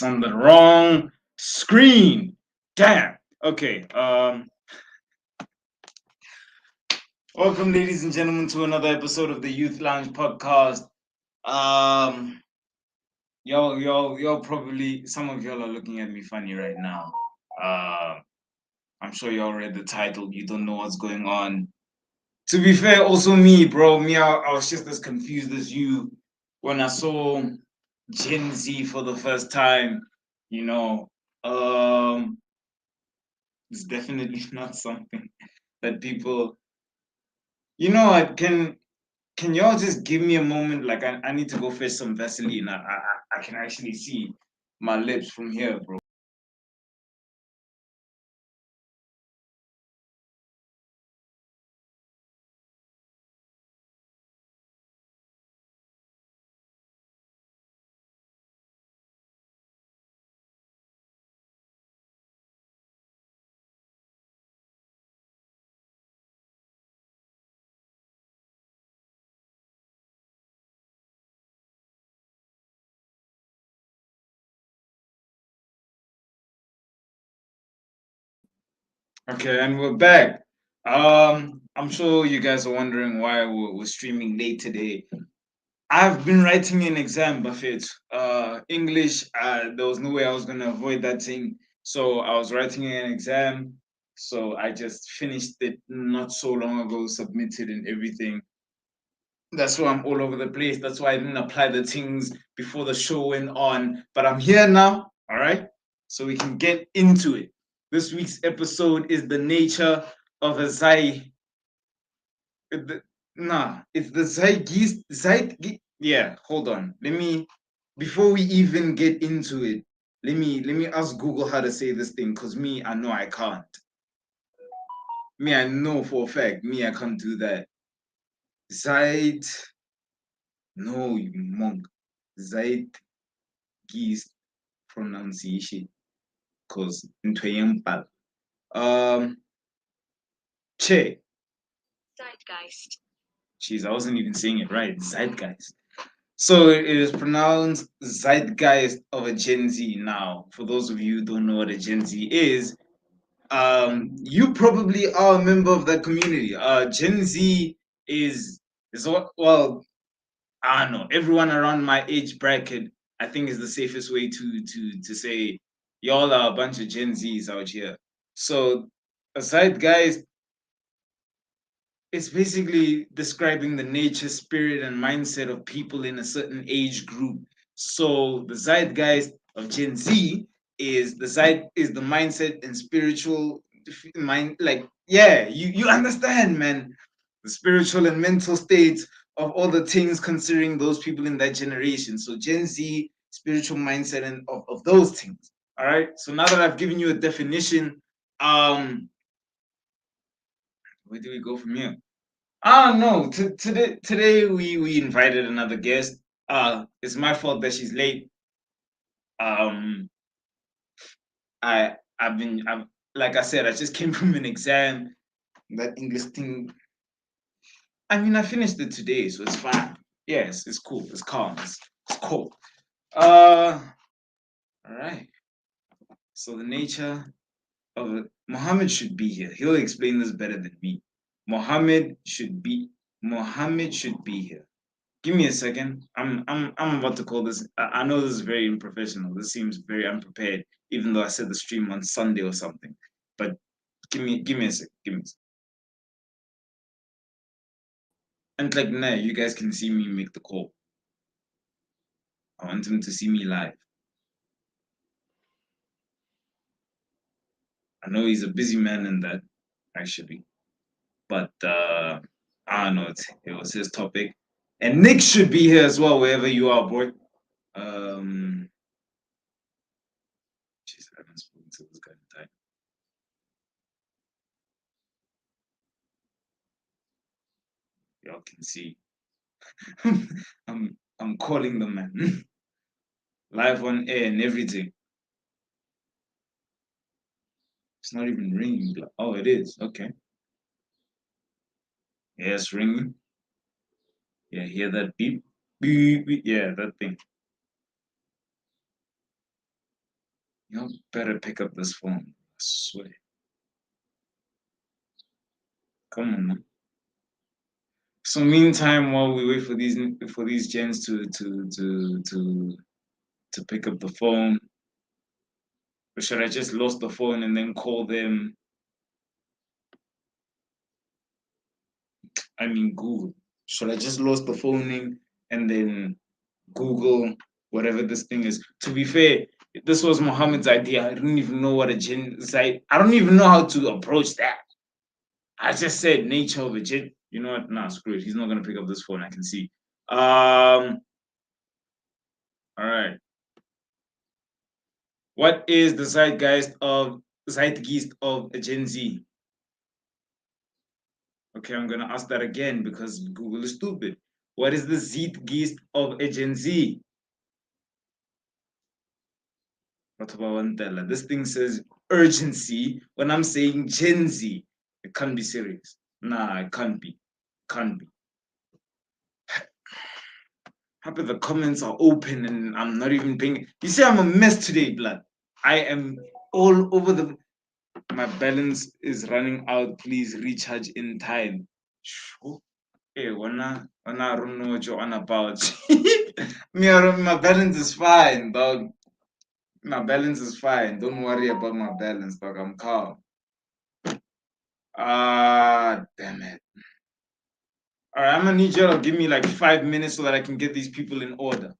It's on the wrong screen. Damn. Okay. Welcome, ladies and gentlemen, to another episode of the Youth Lounge podcast. Um, y'all probably some of y'all are looking at me funny right now. I'm sure y'all read the title. You don't know what's going on. To be fair, also me, bro. I was just as confused as you when I saw Gen Z for the first time. You know, um, it's definitely not something that people. Can y'all just give me a moment? Like I need to go fetch some Vaseline. I can actually see my lips from here, bro. Okay, and we're back. I'm sure you guys are wondering why we're streaming late today. I've been writing an exam, Buffett. English, there was no way I was going to avoid that thing. So I was writing an exam. So I just finished it not so long ago, submitted and everything. That's why I'm all over the place. That's why I didn't apply the things before the show went on. But I'm here now, all right? So we can get into it. This week's episode is the nature of a Zai. Nah, it's the Zeitgeist. Yeah, hold on. Before we even get into it, let me ask Google how to say this thing, because me, I know I can't. Me, I know for a fact, me, I can't do that. Zeit, no, you monk. Zeitgeist pronunciation, because into che. Zeitgeist. Jeez, I wasn't even saying it right. Zeitgeist. So it is pronounced Zeitgeist of a Gen Z. Now, for those of you who don't know what a Gen Z is, you probably are a member of that community. Gen Z is what, well, I don't know. Everyone around my age bracket, I think, is the safest way to say y'all are a bunch of Gen Zs out here. So, aside, guys, it's basically describing the nature, spirit, and mindset of people in a certain age group. So the zeitgeist of Gen Z is the mindset and spiritual mind. Like, yeah, you understand, man. The spiritual and mental states of all the things considering those people in that generation. So Gen Z, spiritual mindset, and of those things. All right. So now that I've given you a definition, where do we go from here? Ah no, today we invited another guest. It's my fault that she's late. Um, I've like I said, I just came from an exam. That English thing. I mean, I finished it today, so it's fine. Yes, it's cool. It's calm. It's cool. All right. So the nature of it. Mohammed should be here. He'll explain this better than me. Mohammed should be. Mohammed should be here. Give me a second. I'm about to call this. I know this is very unprofessional. This seems very unprepared, even though I said the stream on Sunday or something. But give me a sec. Give me a sec. And like nah, you guys can see me make the call. I want him to see me live. I know he's a busy man in that, actually. But I don't know, it was his topic. And Nick should be here as well, wherever you are, boy. Um jeez, I haven't spoken to this guy in time. Y'all can see. I'm calling the man live on air and everything. It's not even ringing. Oh, it is. Okay. Yeah, it's ringing. Yeah, hear that beep? Beep, beep. Yeah, that thing. You better pick up this phone. I swear. Come on, man. So meantime, while we wait for these gens to pick up the phone, or should I just lost the phone and then call them? I mean, Google. Should I just lost the phoning and then Google whatever this thing is? To be fair, this was Mohammed's idea. I didn't even know what a jinn site. I don't even know how to approach that. I just said nature of a jinn. You know what? Nah, screw it. He's not gonna pick up this phone. I can see. All right. What is the zeitgeist of a Gen Z? Okay, I'm gonna ask that again because Google is stupid. What is the zeitgeist of a Gen Z? What about Wandela? This thing says urgency when I'm saying Gen Z. It can't be serious. Nah, it can't be. Can't be. Happy the comments are open and I'm not even paying. You see, I'm a mess today, blood. I am all over the. My balance is running out. Please recharge in time. Sure. Hey, I don't know what you're on about. My balance is fine, dog. My balance is fine. Don't worry about my balance, dog. I'm calm. Ah, damn it. All right, I'm gonna need you to give me like 5 minutes so that I can get these people in order.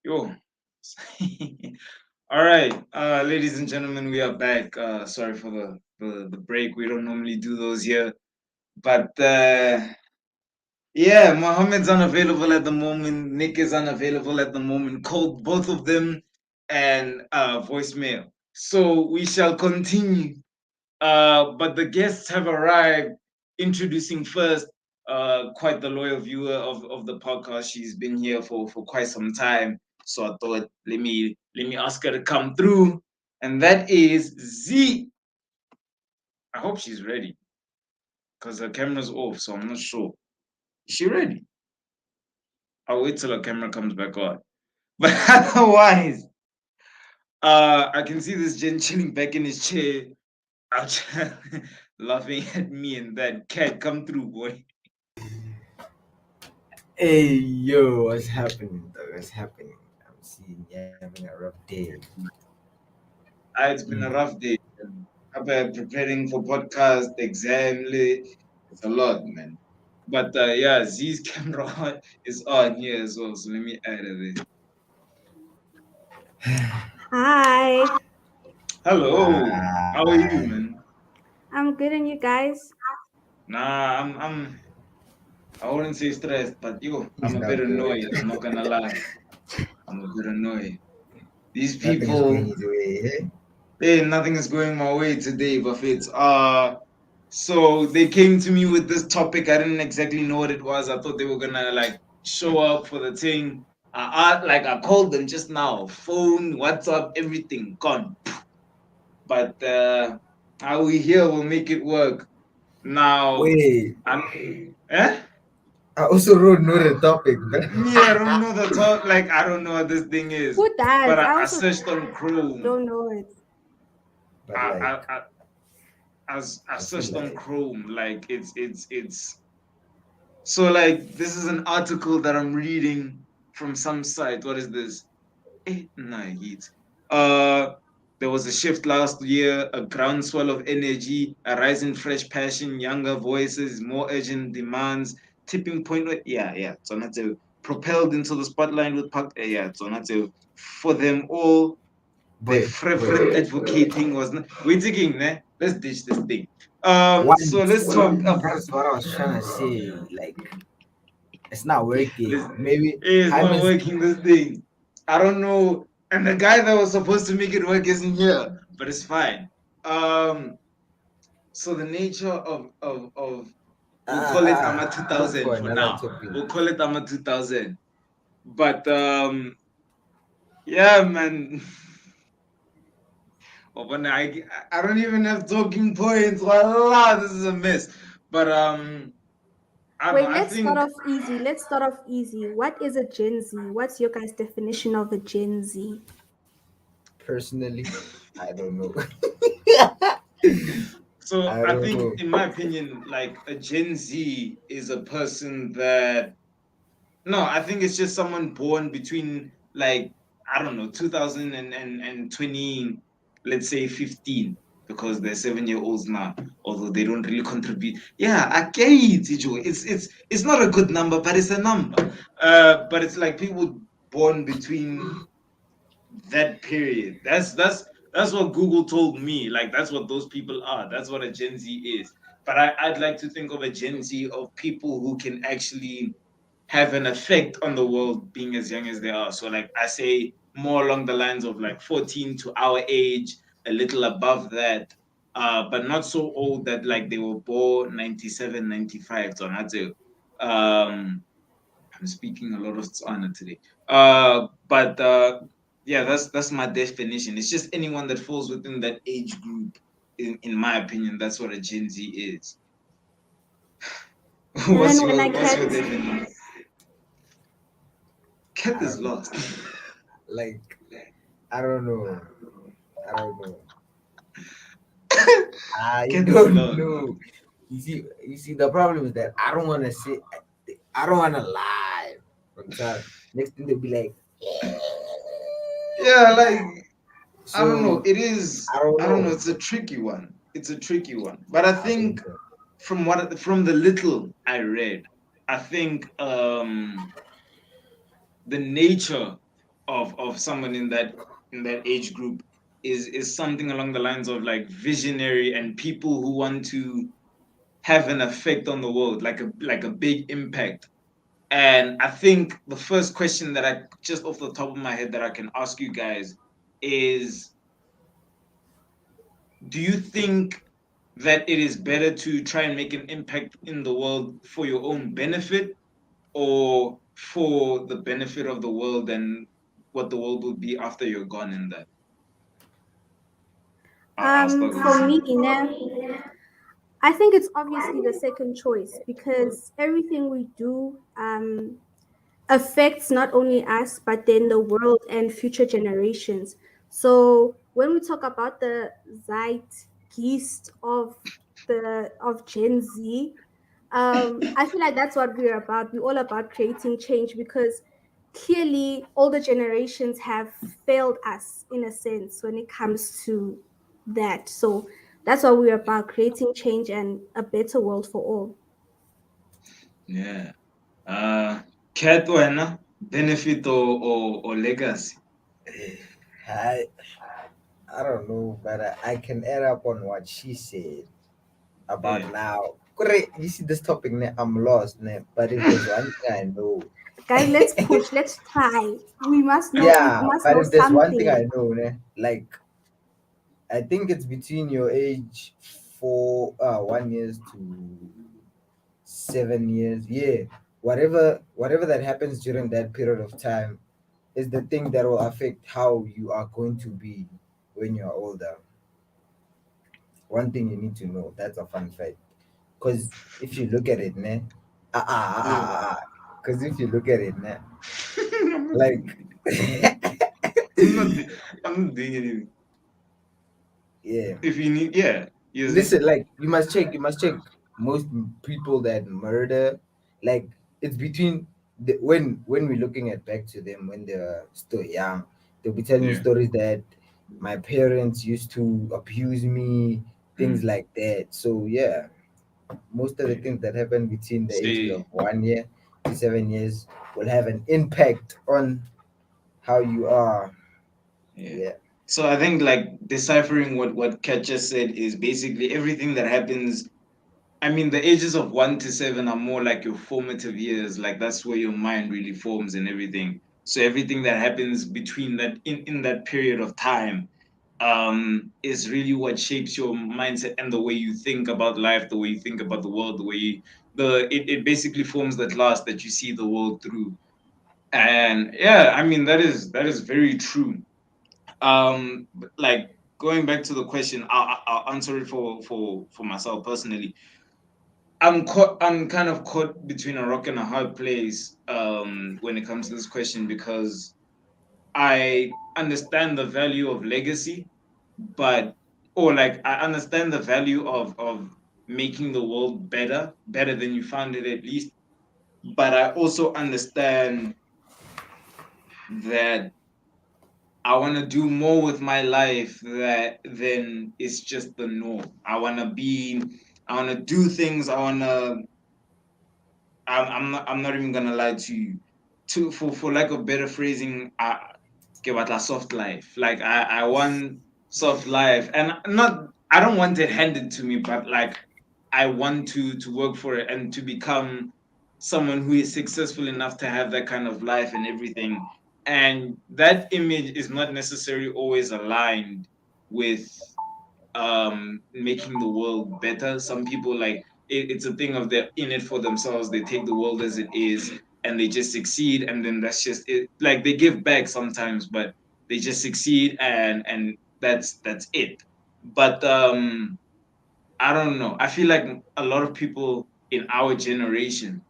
Yo. All right, ladies and gentlemen, we are back. Sorry for the break. We don't normally do those here, but yeah, Mohammed's unavailable at the moment. Nick is unavailable at the moment. Called both of them and voicemail. So we shall continue. But the guests have arrived. Introducing first, quite the loyal viewer of the podcast. She's been here for quite some time. So I thought let me ask her to come through. And that is Z. I hope she's ready. Because her camera's off, so I'm not sure. Is she ready? I'll wait till her camera comes back on. But otherwise, I can see this Jen chilling back in his chair, out laughing at me and that cat. Come through, boy. Hey yo, what's happening though? What's happening? I'm seeing you having a rough day. It's been a rough day. I've been preparing for podcast, exam. It's a lot, man. But yeah, Z's camera is on here as well. So let me add it. Hi, Hello, how are you, Hi. man? I'm good and you guys? Nah, I wouldn't say stressed, but yo, He's I'm a not bit good. annoyed. I'm not gonna lie. I'm a bit annoyed. These Nothing is going people, his way, eh? hey, nothing is going my way today, Buffett. So they came to me with this topic. I didn't exactly know what it was. I thought they were gonna like show up for the thing. I called them just now, phone, WhatsApp, everything gone. But how we here will make it work. Now, Wait, I'm, eh? I also wrote know the topic, but Me, I don't know the top. Like I don't know what this thing is. Who But does? I I also searched on Chrome. don't know it. but I like I I, I I feel searched on like Chrome. Like it's so like this is an article that I'm reading from some site. What is this? Nah, heat. Uh, there was a shift last year, a groundswell of energy, a rise in fresh passion, younger voices, more urgent demands, tipping point. Yeah. So not to propelled into the spotlight with yeah. So not to for them all. The boy, fervent advocating was not. We're taking, ne? Let's ditch this thing. one So let's talk. that's what I was trying to say. Like it's not working. Listen, Maybe it's time not is working. This thing, I don't know. And the guy that was supposed to make it work isn't here, but it's fine. Um, so the nature of we'll call it AMA look for 2000 for another now. topic. We'll call it AMA 2000. But yeah, man. Oh, but I don't even have talking points. Voila, this is a mess. But I don't know. Wait, I let's start think off easy. Let's start off easy. What is a Gen Z? What's your guys' definition of a Gen Z? Personally, I don't know. so. I I don't think, know. in my opinion, like a Gen Z is a person that no, I think it's just someone born between like I don't know 2000 and 20, let's say 15, because they're 7 year olds now, although they don't really contribute. Yeah, I get it, Ijo. It's not a good number, but it's a number. But it's like people born between that period. That's what Google told me. Like that's what those people are. That's what a Gen Z is. But I'd like to think of a Gen Z of people who can actually have an effect on the world being as young as they are. So like I say more along the lines of like 14 to our age, a little above that. But not so old that like they were born 97, 95. So not to I'm speaking a lot of Tswana today. But yeah, that's my definition. It's just anyone that falls within that age group. In my opinion, that's what a Gen Z is. And what's then when your I what's cat, your definition? Cat I is don't know. lost. Like I don't know. I don't know. I Cat is don't lost. know. You see, the problem is that I don't want to say, I don't want to lie. From time, next thing they'll be like, Yeah, like I don't know. so It is. I don't I don't know. know. It's a tricky one. It's a tricky one. But I I don't think know. from the little I read, I think the nature. of someone in that age group is something along the lines of like visionary and people who want to have an effect on the world, like a big impact. And I think the first question that I just off the top of my head that I can ask you guys is, do you think that it is better to try and make an impact in the world for your own benefit or for the benefit of the world and what the world would be after you're gone in that? I'll start with For me, Z. I think it's obviously the second choice because everything we do affects not only us but then the world and future generations. So when we talk about the zeitgeist of Gen Z, I feel like that's what we're about. We're all about creating change because clearly older generations have failed us in a sense when it comes to that. So that's what we're about, creating change and a better world for all. Yeah. Uh, Cat wena, benefit or legacy? I I don't know, but I can add up on what she said about Yeah. now. Correct. You see this topic, ne, I'm lost, ne, but if there's one thing I know, Guys, let's push, let's try. We yeah, must but know if there's one thing something. I know, ne, like I think it's between your age 1 years to 7 years. Yeah, whatever that happens during that period of time is the thing that will affect how you are going to be when you're older. One thing you need to know, that's a fun fact. Because if you look at it, ne, Yeah. because if you look at it, ne, I'm not like, doing anything. I'm not. I'm not doing anything. yeah. If you need, yeah, using. Listen, like you must check most people that murder, like it's between when we're looking at back to them when they're still young, they'll be telling Yeah. stories that my parents used to abuse me, things Mm, like that. So yeah, most of the yeah. things that happen between the ages of Say. 1 year to 7 years will have an impact on how you are. Yeah. Yeah. So I think like deciphering what Kat just said is basically everything that happens. I mean, the ages of 1 to 7 are more like your formative years. Like that's where your mind really forms and everything. So everything that happens between that in that period of time is really what shapes your mindset and the way you think about life, the way you think about the world, the way it basically forms the glass that you see the world through. And yeah, I mean that is very true. Like going back to the question, I'll answer it for myself personally. I'm kind of caught between a rock and a hard place when it comes to this question because I understand the value of legacy, but or like I understand the value of making the world better than you found it at least. But I also understand that I want to do more with my life that than it's just the norm. I want to do things. I'm not even gonna lie to you. For lack of better phrasing, give it a soft life. Like I want soft life, and not I don't want it handed to me, but like I want to work for it and to become someone who is successful enough to have that kind of life and everything. And that image is not necessarily always aligned with making the world better. Some people like it's a thing of they're in it for themselves. They take the world as it is and they just succeed, and then that's just it. Like they give back sometimes, but they just succeed and that's it. But I don't know. I feel like a lot of people in our generation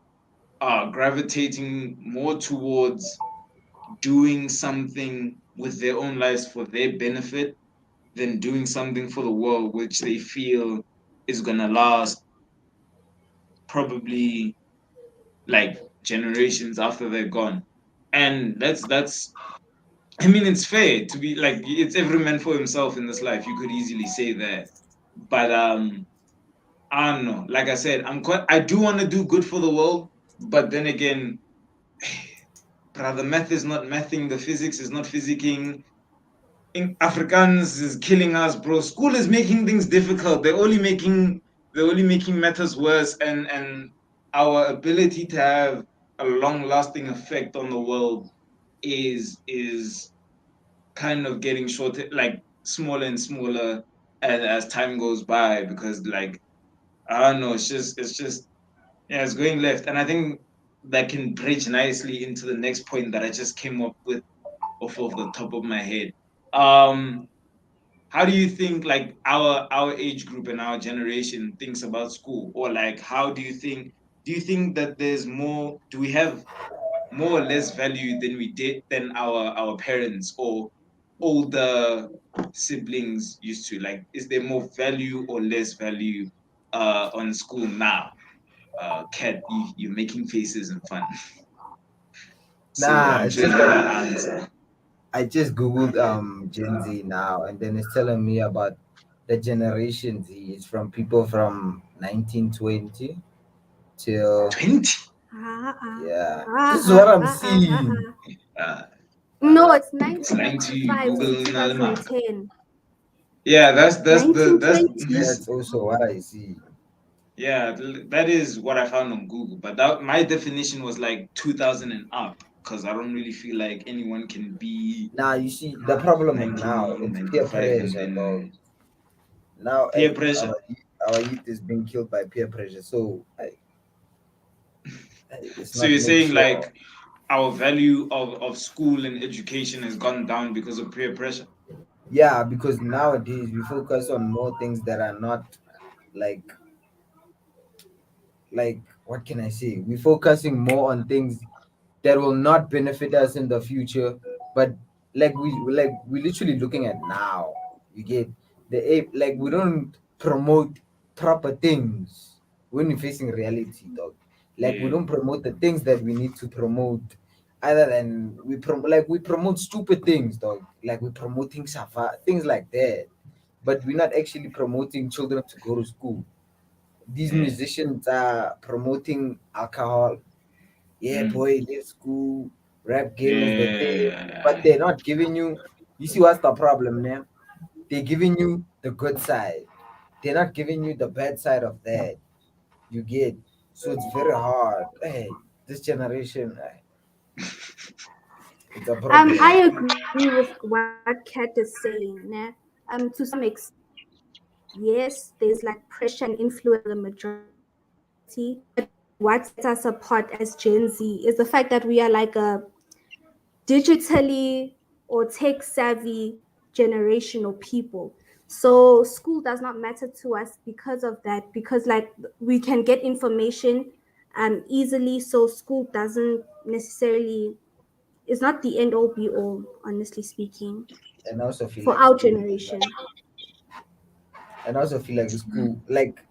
are gravitating more towards doing something with their own lives for their benefit than doing something for the world, which they feel is gonna last probably like generations after they're gone. And that's I mean it's fair to be like it's every man for himself in this life. You could easily say that. But I don't know. Like I said, I do want to do good for the world, but then again, brother, math is not mathing, the physics is not physicking. In Afrikaans is killing us, bro. School is making things difficult. They're only making matters worse, and our ability to have a long lasting effect on the world is kind of getting shorter, like smaller and smaller as time goes by, because like I don't know, it's just yeah, it's going left. And I think that can bridge nicely into the next point that I just came up with off of the top of my head. Um how do you think like our age group and our generation thinks about school? Or like how do you think that there's more, do we have more or less value than we did than our parents or older siblings used to? Like, is there more value or less value on school now? Kat, you're making faces and fun. So Nah, I'm it's sure just you that gotta answer. I just googled Gen Z now, and then it's telling me about the generation Z is from people from 1920 till 20. Ah, ah, yeah. ah, This is what ah, I'm ah, ah, ah, seeing. ah. Uh, No, it's it's lying to you. 1995 to Google Nalima. 2010. Yeah, that's 1920. That's also what I see. yeah, that is what I found on Google. But that my definition was like 2000 and up, because I don't really feel like anyone can be Now you see the problem with now it's peer 1995 and pressure, dog. then Now, peer pressure. our youth is being killed by peer pressure, so it's So not you're saying mature. like our value of school and education has gone down because of peer pressure? Yeah, because nowadays we focus on more things that are not like what can I say? We're focusing more on things that will not benefit us in the future, but we literally looking at now. You get like we don't promote proper things when we're facing reality, dog. Like we Yeah, don't promote the things that we need to promote. Other than we promote stupid things, dog. Like we're promoting safa things like that, but we're not actually promoting children to go to school. These yeah, musicians are promoting alcohol. Yeah, mm, boy, let's go. Rap game is the thing, but yeah. they're not giving you. You see, what's the problem now? They're giving you the good side. They're not giving you the bad side of that. You get, so it's very hard. Hey, this generation, it's a problem. I agree with what Kat is saying. Né? To some extent, yes, there's like pressure and influence on the majority. But what sets us apart as Gen Z is the fact that we are like a digitally or tech savvy generational people. So school does not matter to us because of that, because like we can get information easily. So school doesn't necessarily, is not the end all be all, honestly speaking, And I also feel for like our school, generation. and I also feel like school, like,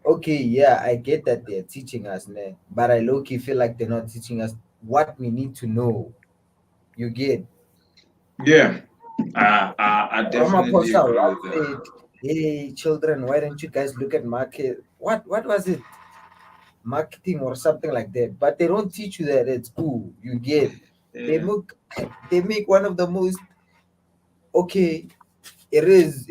okay, yeah, I get that they're teaching us, ne, but I low key feel like they're not teaching us what we need to know. You get, Yeah, I definitely Ramaphosa agree with once that. said, "Hey, children, why don't you guys look at market? What was it? Marketing or something like that." But they don't teach you that at school. You get, they Yeah, make they make one of the most, okay. It is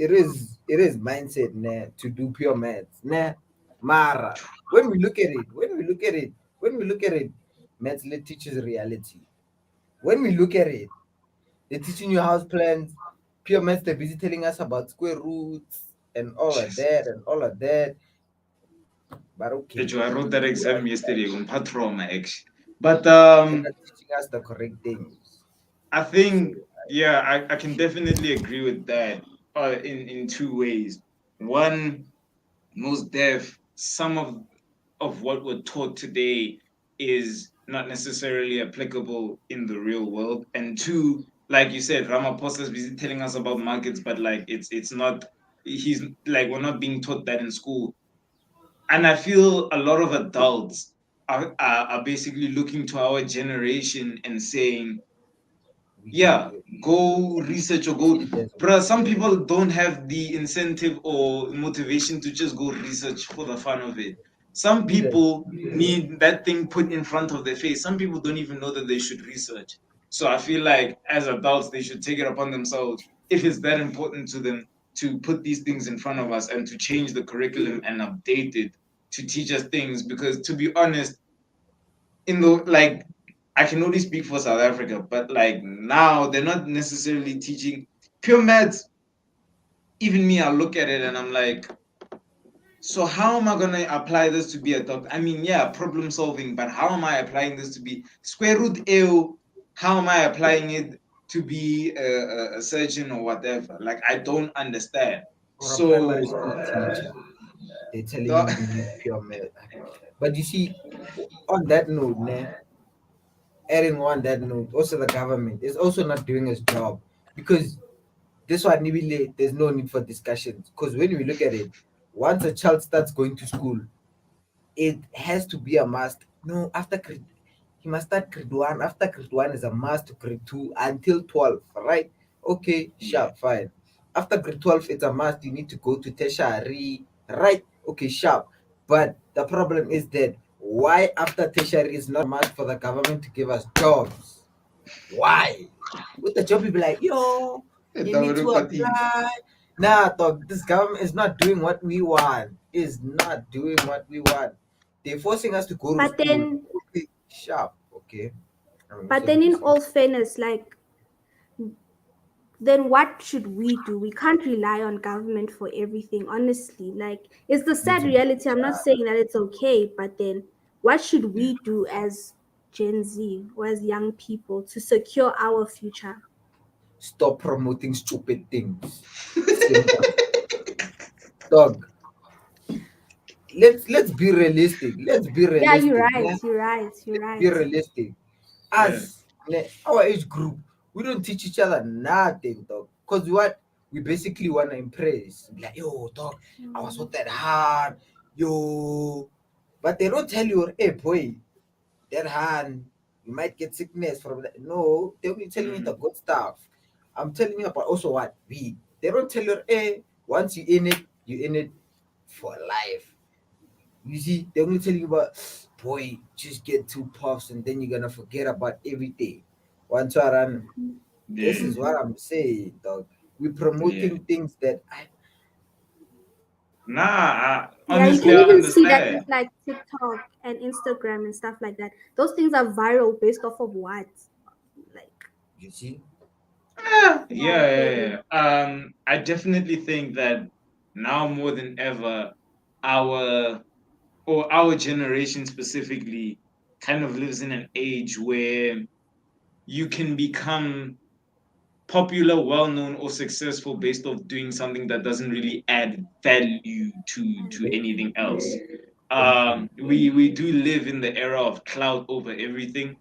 mindset nah, to do pure maths nah. Mara, when we look at it, maths teaches reality. When we look at it, they're teaching you house plans. Pure maths, they're busy telling us about square roots and all of that and all of that. But okay, Joe, I wrote that they are, exam yesterday on patrol, my actually. But they're not teaching us the correct things. I So think, yeah, I can definitely agree with that in two ways. One, most deaf, some of what we're taught today is not necessarily applicable in the real world. And two, like you said, Ramaphosa is busy telling us about markets, but like it's not, he's like, we're not being taught that in school. And I feel a lot of adults are basically looking to our generation and saying, we can yeah, do it. go research or We see go. it as a But some yeah. people don't have the incentive or motivation to just go research for the fun of it. Some Yes. people need that thing put in front of their face. Some people don't even know that they should research. So I feel like as adults, they should take it upon themselves, if it's that important to them, to put these things in front of us and to change the curriculum and update it to teach us things. Because to be honest, in the like, I can only speak for South Africa, but like now they're not necessarily teaching pure maths. Even me, I look at it and I'm like, so how am I gonna apply this to be a doctor? I mean, yeah, problem solving, but how am I applying this to be square root ew? How am I applying it to be a surgeon or whatever? Like I don't understand. Or a primary So school teacher. They're telling the, you you need pure math. But you see, on that note, ne, adding on that note, also the government is also not doing its job because this one really there's no need for discussions. Because when we look at it, once a child starts going to school, it has to be a must. No, after grade, he must start grade one. After grade one is a must to grade two until 12, right? Okay, yeah, sharp, fine. After grade 12, it's a must. You need to go to tertiary, right? Okay, sharp. But the problem is that why after tertiary is not a must for the government to give us jobs? Why? With the job, people like, yo, you need to apply. Nah, dog, this government is not doing what we want. Is not doing what we want. They're forcing us to go to But school. then, Okay, sharp. Okay. I'm but listening then, to in say. all fairness, like, then what should we do? We can't rely on government for everything, honestly. Like, it's the Need sad to be reality. I'm not saying that it's okay, but then what should we do as Gen Z or as young people to secure our future? stop promoting stupid things. Simple. Dog. Let's be realistic. Let's be Yeah, you're realistic. right. Yeah? You're right. You're Be right. realistic. yeah. Us, our age group, we don't teach each other nothing, dog. Cause what we basically wanna impress. Like, yo, dog, I was Mm, not that hard, yo. But they don't tell you, hey boy, that hand, you might get sickness from that. No, they'll be telling you the Mhm. good stuff. I'm telling you about also what we. They don't tell you, hey, once you in it for life. You see, they're only telling you about, boy, just get two puffs and then you're gonna forget about everything. Once I run, mhm. this Yeah, is what I'm saying, dog. We're yeah. promoting things that I Nah, Yeah, you honestly, can I even see that with understand. like TikTok and Instagram and stuff like that. Those things are viral based off of what? Like, you see, Yeah, yeah, yeah, clearly. yeah. I definitely think that now more than ever, our our generation specifically kind of lives in an age where you can become popular, well known, or successful based off doing something that doesn't really add value to thank anything you, else. thank you. We do live in the era of cloud over everything.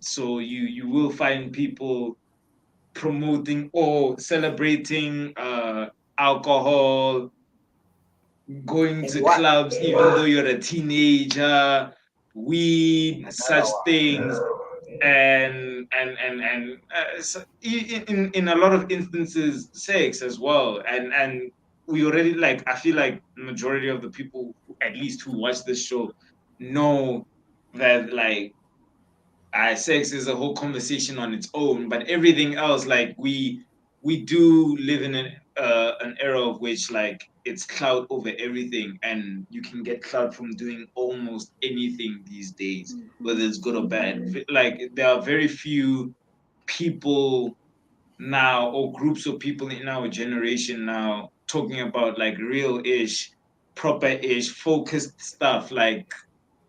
So you will find people promoting or celebrating alcohol, going And to what? clubs even though you're a teenager, weed, Another such things, one. in a lot of instances, sex as well. And we already, like, I feel like majority of the people, at least who watch this show, know that, like, sex is a whole conversation on its own, but everything else, like, we do live in an era of which, like, it's cloud over everything, and you can get cloud from doing almost anything these days, whether Mhm, it's good or bad. mhm. Like, there are very few people now, or groups of people in our generation now, talking about like real ish, proper ish, focused stuff, like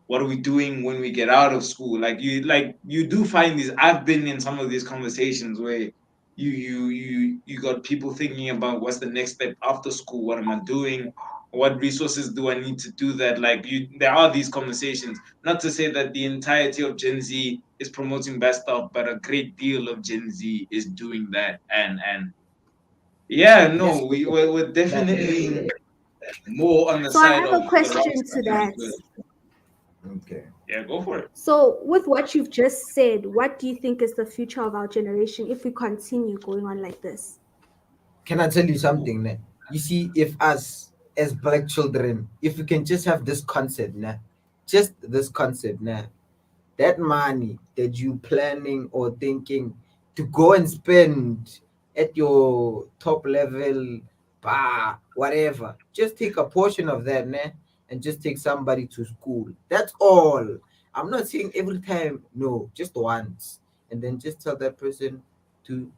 what are we doing when we get out of school. Like you do find these, I've been in some of these conversations where you got people thinking about what's the next step after school, what am I doing, what resources do I need to do that. There are these conversations, not to say that the entirety of Gen Z is promoting bad stuff, but a great deal of Gen Z is doing that. And yeah, Let's no, look at we're that. definitely more on the So I side have a of the right question stuff to being that. good. Okay. Yeah, go for it. So, with what you've just said, what do you think is the future of our generation if we continue going on like this? Can I tell you Ooh. something? Ne? You see, if us as black children, if we can just have this concept, nah, just this concept, nah, that money that you planning or thinking to go and spend at your top level bar, whatever, just take a portion of that, nah, and just take somebody to school. That's all. I'm not saying every time, no, just once, and then just tell that person to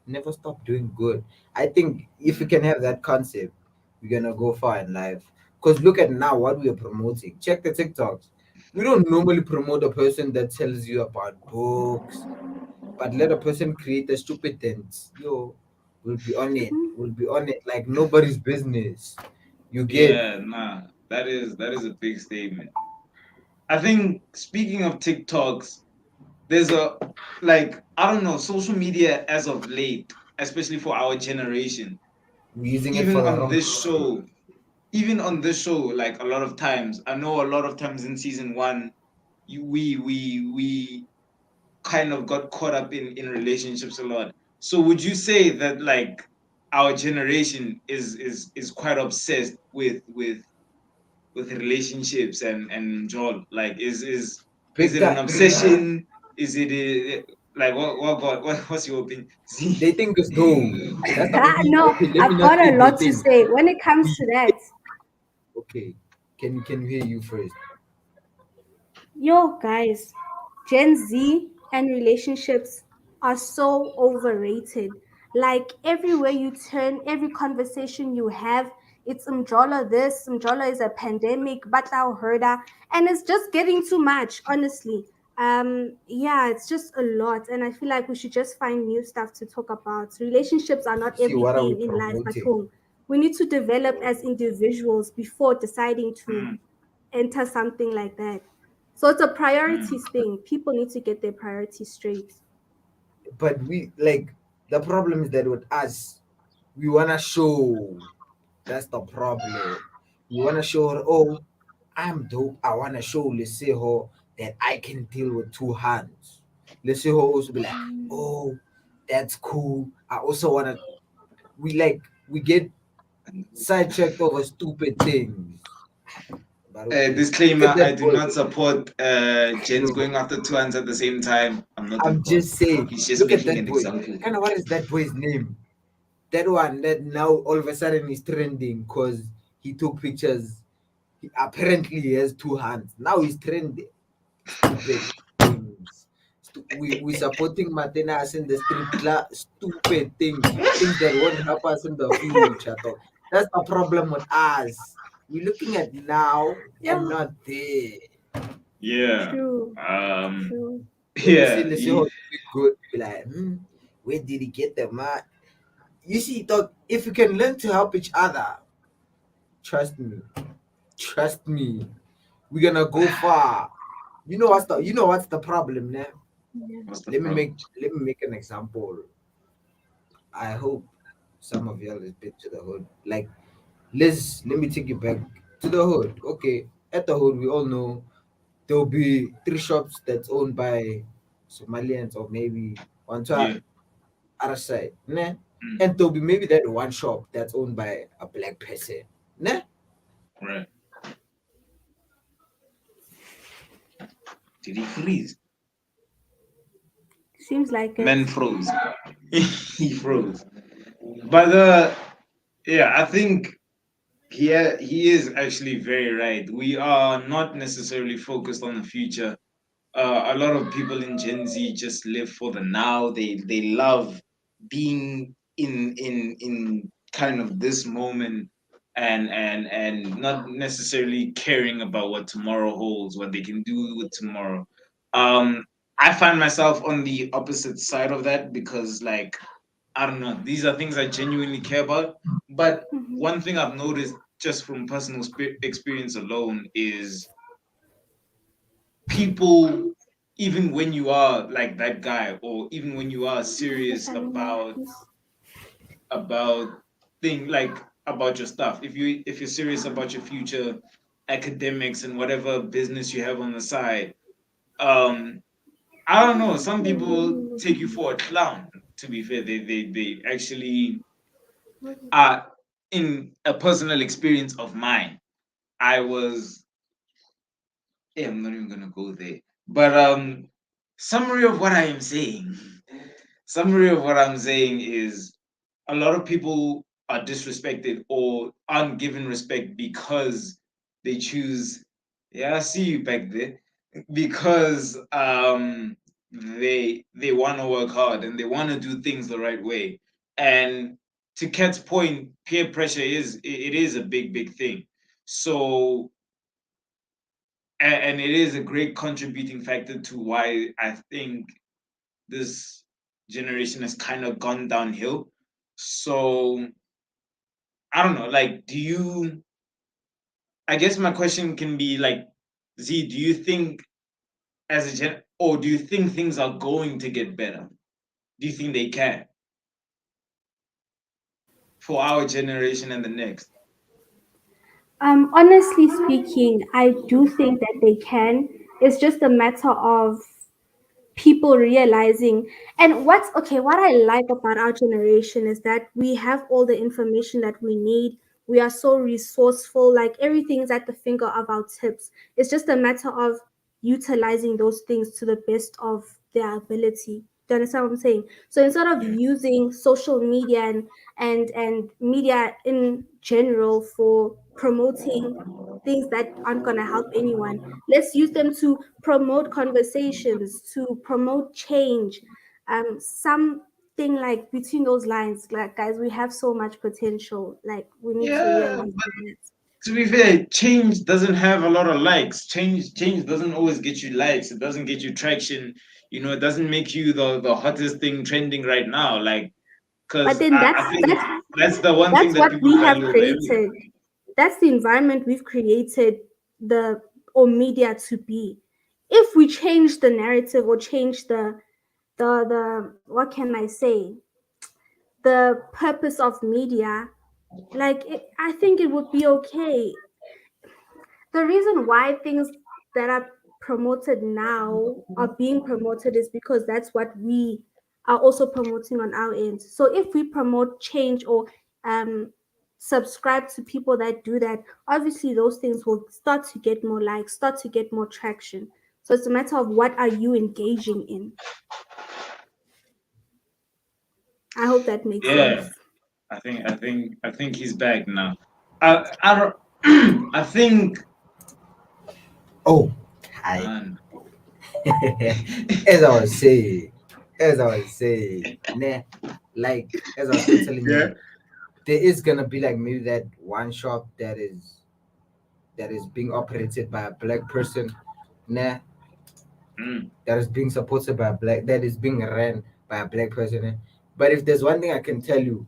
never stop doing good. I think if we Mm. can have that concept, we're gonna go far in life. Because look at now what we are promoting. Check the TikToks. We don't normally promote a person that tells you about books, but let a person create a stupid dance. Yo, we'll be on it. We'll be on it like nobody's business. You get Yeah, nah, that is a big statement. I think speaking of TikToks, there's a like I don't know, social media as of late, especially for our generation, we using it even for the on wrong this thing. show, even on this show, like a lot of times, I know a lot of times in season one, we kind of got caught up in relationships a lot. So would you say that like our generation is quite obsessed with relationships and Joel? Like is Big it an time. obsession? Is it like what's your opinion? See, They think it's dope. That's the only. No, Okay, let me I've not got say a they lot to think. say when it comes to We that. okay. Can hear you first. Yo, guys, Gen Z and relationships are so overrated. Like everywhere you turn, every conversation you have, it's Mjola this, Mjola is a pandemic, Batla Herda, and it's just getting too much, honestly. Yeah, it's just a lot, and I feel like we should just find new stuff to talk about. Relationships are not See what are we everything in life at promoting? home. We need to develop as individuals before deciding to mm, enter something like that. So it's a mm. priorities thing. People need to get their priorities straight. But we like the problem is that with us, we wanna show. That's the problem. We wanna show her, oh, I'm dope. I wanna show Liseho that I can deal with two hands. Liseho also be like, oh, that's cool. I also wanna. We get sidetracked over stupid things. But okay, look Disclaimer: at I that do boy. not support Jens No, going after two hands at the same time. I'm not a I'm god. just saying. He's just Look at making that an boy. example. Kind of what is that boy's name? That one that now all of a sudden is trending because he took pictures. Apparently he has two hands. Now he's trending. Stupid things. We supporting Matenas in the strip club. Stupid things. Things that won't help us in the future. Though. That's the problem with us. We're looking at now and Yeah, not there. Yeah. true, Um. true. When we see Yeah. Leslie Hall doing good, be like, where did he get the man? You see, dog, if we can learn to help each other, trust me, trust me, we're gonna go far. You know what's the problem now? Yeah. What's the Let me problem? make let me make an example. I hope some of y'all has been to the hood. Like, let me take you back to the hood. Okay, at the hood, we all know there'll be three shops that's owned by Somalians or maybe one to Yeah. other side, nah? Mm, And there'll be maybe that one shop that's owned by a black person, nah? right. Did he freeze? Seems like Man it. froze. He froze. But yeah, I think he is actually very right. We are not necessarily focused on the future. A lot of people in Gen Z just live for the now. They love being in kind of this moment and not necessarily caring about what tomorrow holds, what they can do with tomorrow. Um, I find myself on the opposite side of that because like I don't know, these are things I genuinely care about. But Mhm. one thing I've noticed just from personal experience alone is people, even when you are like that guy or even when you are Yes, serious I know. Yes. about thing like about your stuff, if you're serious about your future academics and whatever business you have on the side, um I don't know, some people take you for a clown. To be fair, they actually are in a personal experience of mine, I was, yeah, I'm not even gonna go there. But summary of what I am saying. Summary of what I'm saying is a lot of people are disrespected or aren't given respect because they choose, yeah, I see you back there, because they want to work hard and they want to do things the right way. And to Kat's point, peer pressure is a big thing. So and it is a great contributing factor to why I think this generation has kind of gone downhill. So I don't know, like, do you? I guess my question can be like, Z, do you think as a or do you think things are going to get better? Do you think they can for our generation and the next? Honestly speaking, I do think that they can. It's just a matter of people realizing. And what's okay, what I like about our generation is that we have all the information that we need. We are so resourceful, like everything's at the finger of our tips. It's just a matter of utilizing those things to the best of their ability. Do you understand what I'm saying? So instead of Yeah. using social media and media in general for promoting things that aren't going to help anyone, let's use them to promote conversations, to promote change. Something like between those lines, like guys, we have so much potential. Like we need to Yeah, realize but that. to be fair, change doesn't have a lot of likes. Change doesn't always get you likes. It doesn't get you traction. It doesn't make you the hottest thing trending right now. Like, But because then I think that's the one thing that's that what people we have value over everything. created. That's the environment we've created the or media to be. If we change the narrative or change the what can I say, the purpose of media, like I think it would be okay. The reason why things that are promoted now are being promoted is because that's what we are also promoting on our end. So if we promote change or um, subscribe to people that do that, obviously those things will start to get more likes, start to get more traction. So it's a matter of what are you engaging in. I hope that makes Yeah, sense. I think he's back now. I don't. I think. Oh, hi. Man. as I was saying, as I was saying, nah, like as I was still telling Yeah. you, there is gonna be like maybe that one shop that is being operated by a black person, nah, Mm. that is being supported by a black, that is being ran by a black person. But if there's one thing I can tell you,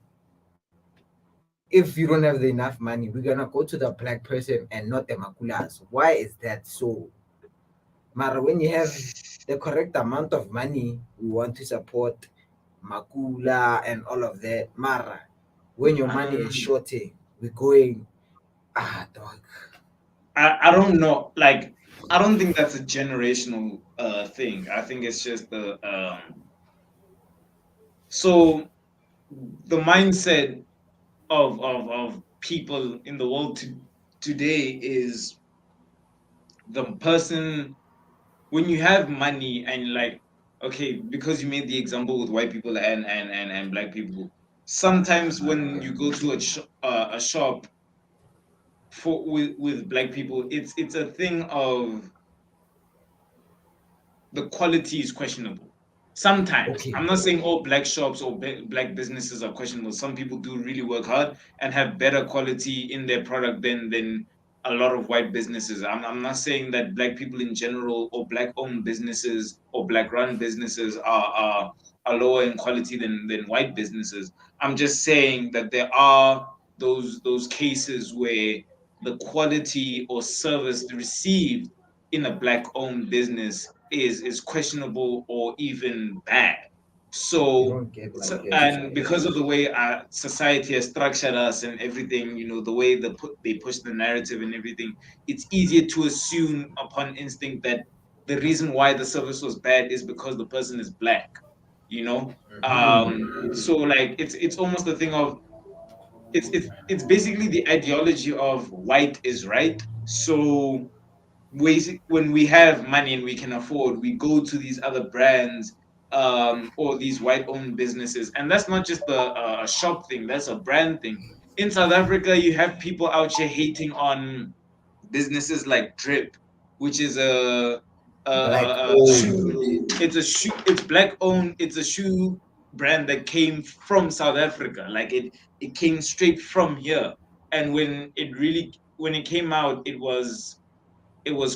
if you don't have the enough money, we're gonna go to the black person and not the makulas. Why is that so? Mara, when you have the correct amount of money, we want to support Makula and all of that. Mara, when your I money don't is know. shorting, we're going, dog. I don't know. Like, I don't think that's a generational thing. I think it's just the so the mindset of people in the world today is the person when you have money and like, okay, because you made the example with white people and black people, sometimes when you go to a shop for with black people, it's a thing of the quality is questionable. Sometimes, Okay, I'm not saying all black shops or black businesses are questionable. Some people do really work hard and have better quality in their product than a lot of white businesses. I'm not saying that black people in general or black owned businesses or black run businesses are lower in quality than white businesses. I'm just saying that there are those cases where the quality or service received in a black owned business is questionable or even bad. you So, don't get my and question. because of the way our society has structured us and everything, the way they push the narrative and everything, it's easier to assume upon instinct that the reason why the service was bad is because the person is black. Mhm. So like it's almost the thing of it's basically the ideology of white is right. So when we have money and we can afford, we go to these other brands, or these white owned businesses. And that's not just a shop thing, that's a brand thing. In South Africa, you have people out here hating on businesses like Drip, which is Black a shoe. owned. It's a shoe. It's black owned. It's a shoe brand that came from South Africa. Like it came straight from here. And when it came out, it was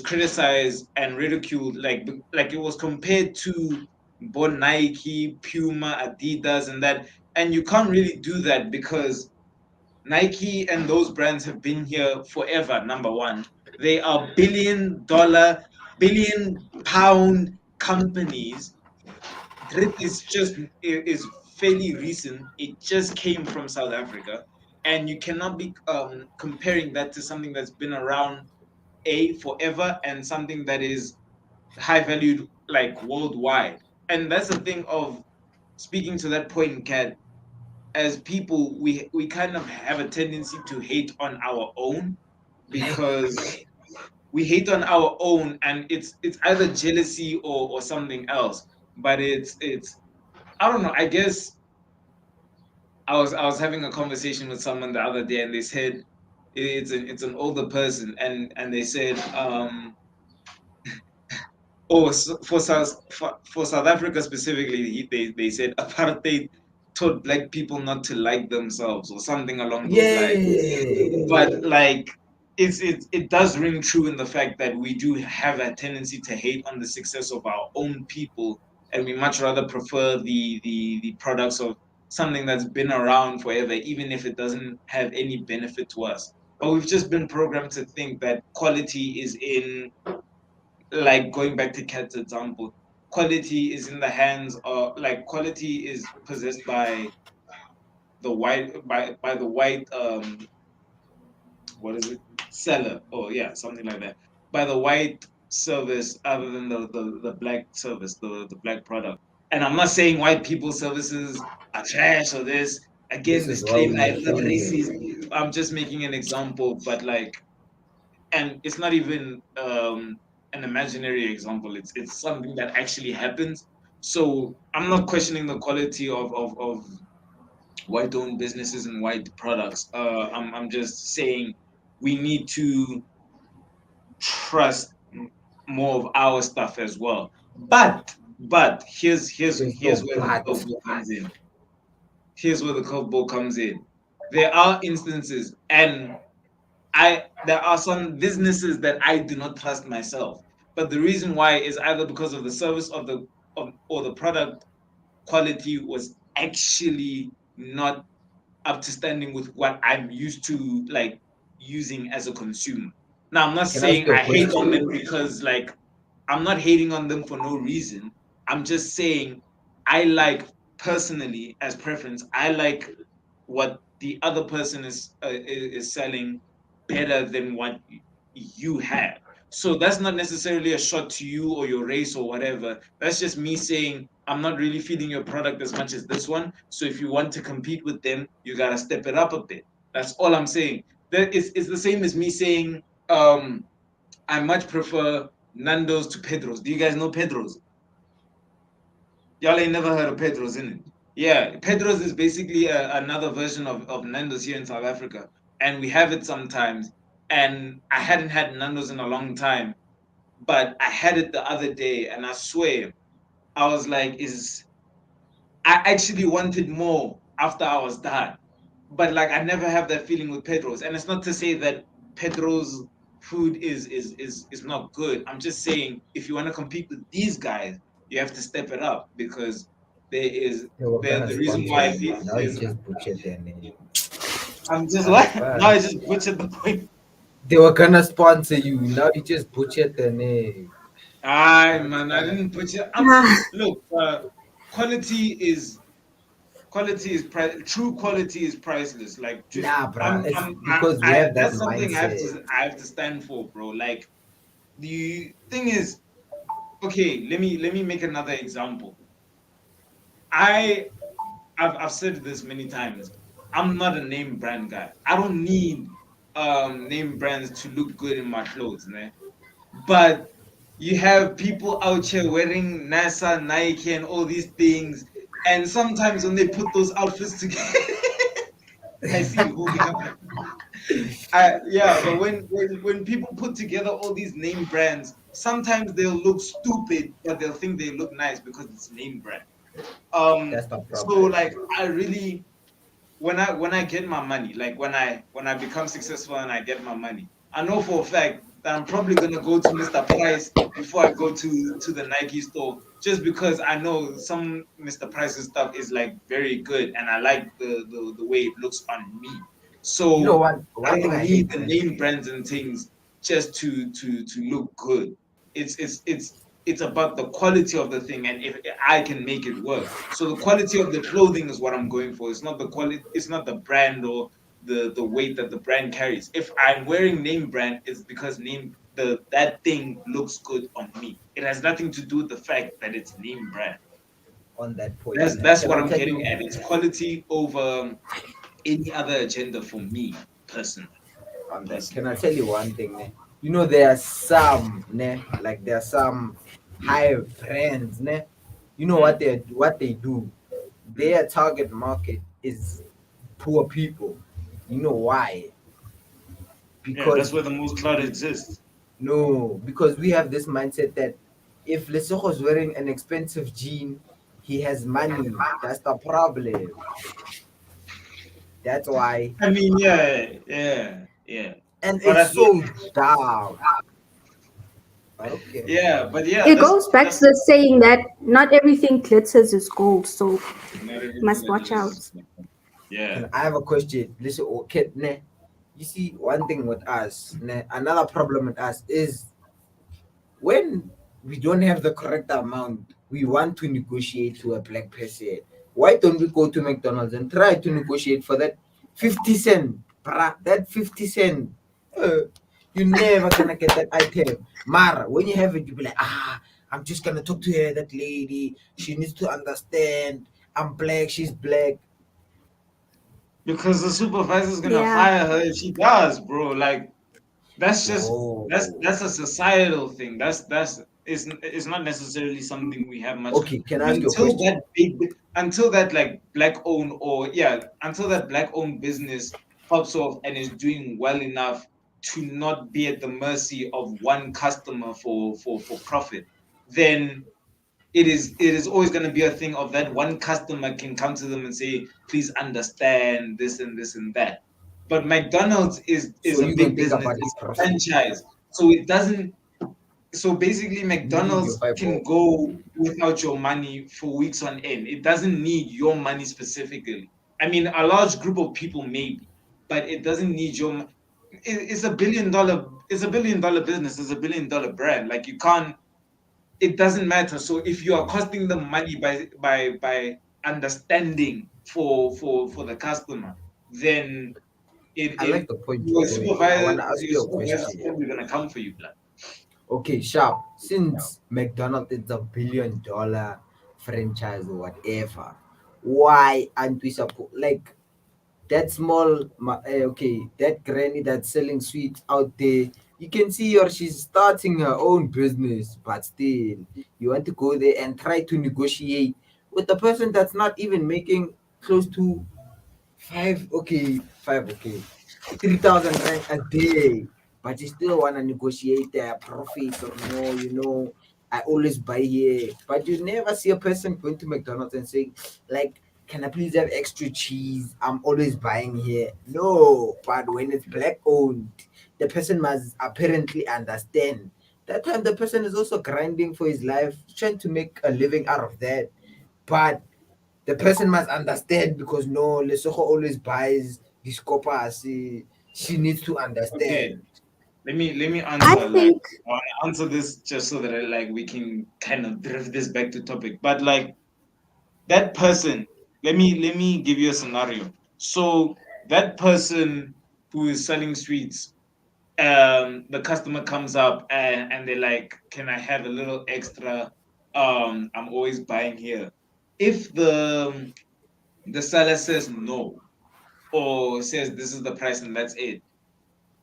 criticized and ridiculed, like it was compared to both Nike, Puma, Adidas, and that. And you can't really do that because Nike and those brands have been here forever. Number one, they are billion-dollar, billion-pound companies. Drip is fairly recent. It just came from South Africa, and you cannot be comparing that to something that's been around forever and something that is high valued like worldwide. And that's the thing of speaking to that point, Kat. As people, we kind of have a tendency to hate on our own because we hate on our own, and it's either jealousy or something else. But it's I don't know. I guess I was having a conversation with someone the other day, and they said it's an older person, and they said oh, so for South Africa specifically, they said apartheid taught black people not to like themselves or something along those lines. Yeah. But like, it does ring true in the fact that we do have a tendency to hate on the success of our own people, and we much rather prefer the products of something that's been around forever, even if it doesn't have any benefit to us. But we've just been programmed to think that quality is in, like going back to Kat's example, quality is in the hands of, like, quality is possessed by the white what is it, seller, or yeah, something like that, by the white service other than the black service, the black product. And I'm not saying white people services are trash or this. Again, This is why disclaimer, we I'm not offended. racist. I'm just making an example, but like, and it's not even an imaginary example. It's something that actually happens. So I'm not questioning the quality of white-owned businesses and white products. I'm just saying we need to trust more of our stuff as well. But There's here's no where the but. curveball comes in. Here's where the curveball comes in. There are instances, and there are some businesses that I do not trust myself. But the reason why is either because of the service or the product quality was actually not up to standing with what I'm used to, like, using as a consumer. Now I'm not Can I ask saying you a I hate on question? them because, like, I'm not hating on them for no reason. I'm just saying I like, personally, as preference, I like what the other person is selling better than what you have. So that's not necessarily a shot to you or your race or whatever. That's just me saying I'm not really feeding your product as much as this one. So if you want to compete with them, you gotta step it up a bit. That's all I'm saying. That it's the same as me saying I much prefer Nando's to Pedro's. Do you guys know Pedro's? Y'all ain't never heard of Pedro's, in it? Yeah, Pedro's is basically another version of Nando's here in South Africa, and we have it sometimes. And I hadn't had Nando's in a long time, but I had it the other day, and I swear, I was like, I actually wanted more after I was done. But like, I never have that feeling with Pedro's, and it's not to say that Pedro's food is not good. I'm just saying if you want to compete with these guys, you have to step it up because there is They were gonna the reason sponsor why you. Now you there's just butchered their name. I'm just Ah, what now fuck. I just butchered the point. They were gonna sponsor you. Now you just butchered their name. I Ah, man, I fuck. didn't butcher. Ah, Look, quality is true quality is priceless. Like, Nah, bruh. It's because we I have that that's something mindset. I have to stand for, bro. Like, the thing is, okay, let me make another example. I I've said this many times. I'm not a name brand guy. I don't need name brands to look good in my clothes, né? But you have people out here wearing NASA, Nike, and all these things, and sometimes when they put those outfits together, I see you holding up. Yeah, but when people put together all these name brands, sometimes they'll look stupid, but they'll think they look nice because it's name brand. That's the So problem. like I really when I get my money, like when I become successful and I get my money, I know for a fact that I'm probably gonna go to Mr. Price before I go to the Nike store, just because I know some Mr. Price's stuff is like very good and I like the way it looks on me. You know So what? I One thing don't I need hate, the man. name brands and things just to look good. It's about the quality of the thing and if I can make it work. So the quality of the clothing is what I'm going for. It's not the quality, it's not the brand or the weight that the brand carries. If I'm wearing name brand, it's because name the that thing looks good on me. It has nothing to do with the fact that it's name brand. On that point, That's man. that's Can what I I'm tell getting you at. It's quality over any other agenda for me personally. on that? Can Personally. I tell you one thing, man? You know, there are some, ne, like there are some high brands, ne. You know Mm, what they do. mm. Their target market is poor people. You know why? Yeah, that's Because where the most cloud exists. no, because we have this mindset that if Lesotho is wearing an expensive jean, he has money. That's the problem. That's why, I mean, yeah. and But I it's feel so dumb. But okay. yeah, but yeah, It goes back to that's the saying that not everything glitters is gold, so not everything must that watch glitters out. is yeah. Can I have a question? Listen, okay, ne? You see, one thing with us, ne, another problem with us is when we don't have the correct amount, we want to negotiate to a black person. Why don't we go to McDonald's and try to negotiate for that 50 cent? Bruh, that 50 cent. Uh, you're never gonna get that item. Mara, when you have it, you'll be like, I'm just gonna talk to her, that lady. She needs to understand. I'm black, she's black. Because the supervisor's gonna Yeah. fire her if she does, bro. Like that's just Oh. that's a societal thing. That's it's not necessarily something we have much Okay, can I ask you a until question? that until that like black owned or yeah until that black owned business pops off and is doing well enough to not be at the mercy of one customer for profit, then it is always going to be a thing of that one customer can come to them and say, please understand this and this and that. But McDonald's is So a you don't big think business, about the it's a profit. franchise, so it doesn't. So basically, You need your McDonald's five can bob. go without your money for weeks on end. It doesn't need your money specifically. I mean, a large group of people maybe, but it doesn't need your. It's a billion dollar. It's a billion dollar business. It's a billion dollar brand. Like you can't, it doesn't matter. So if you are costing them money by understanding for the customer, then I like it the point your you're going. I supervisor want to ask your you a supervisor's question. probably gonna come for you, blood. Okay, Sharp, since McDonald's is a $1 billion franchise or whatever, why aren't we supposed, like, that okay, that granny that's selling sweets out there, you can see her, she's starting her own business, but still, you want to go there and try to negotiate with the person that's not even making close to five, okay, 3,000 rand a day, but you still want to negotiate their profits or no, I always buy here, but you never see a person going to McDonald's and saying, like, can I please have extra cheese? I'm always buying here. No, but when it's black owned, the person must apparently understand. That time, the person is also grinding for his life, trying to make a living out of that. But the person must understand because no, Lesotho always buys this copper. She needs to Okay, understand. let me I answer like think I want to answer this just so that like we can kind of drift this back to topic. But like that person, let me give you a scenario. So that person who is selling sweets, the customer comes up and they're like, can I have a little extra? I'm always buying here. If the seller says no, or says this is the price and that's it.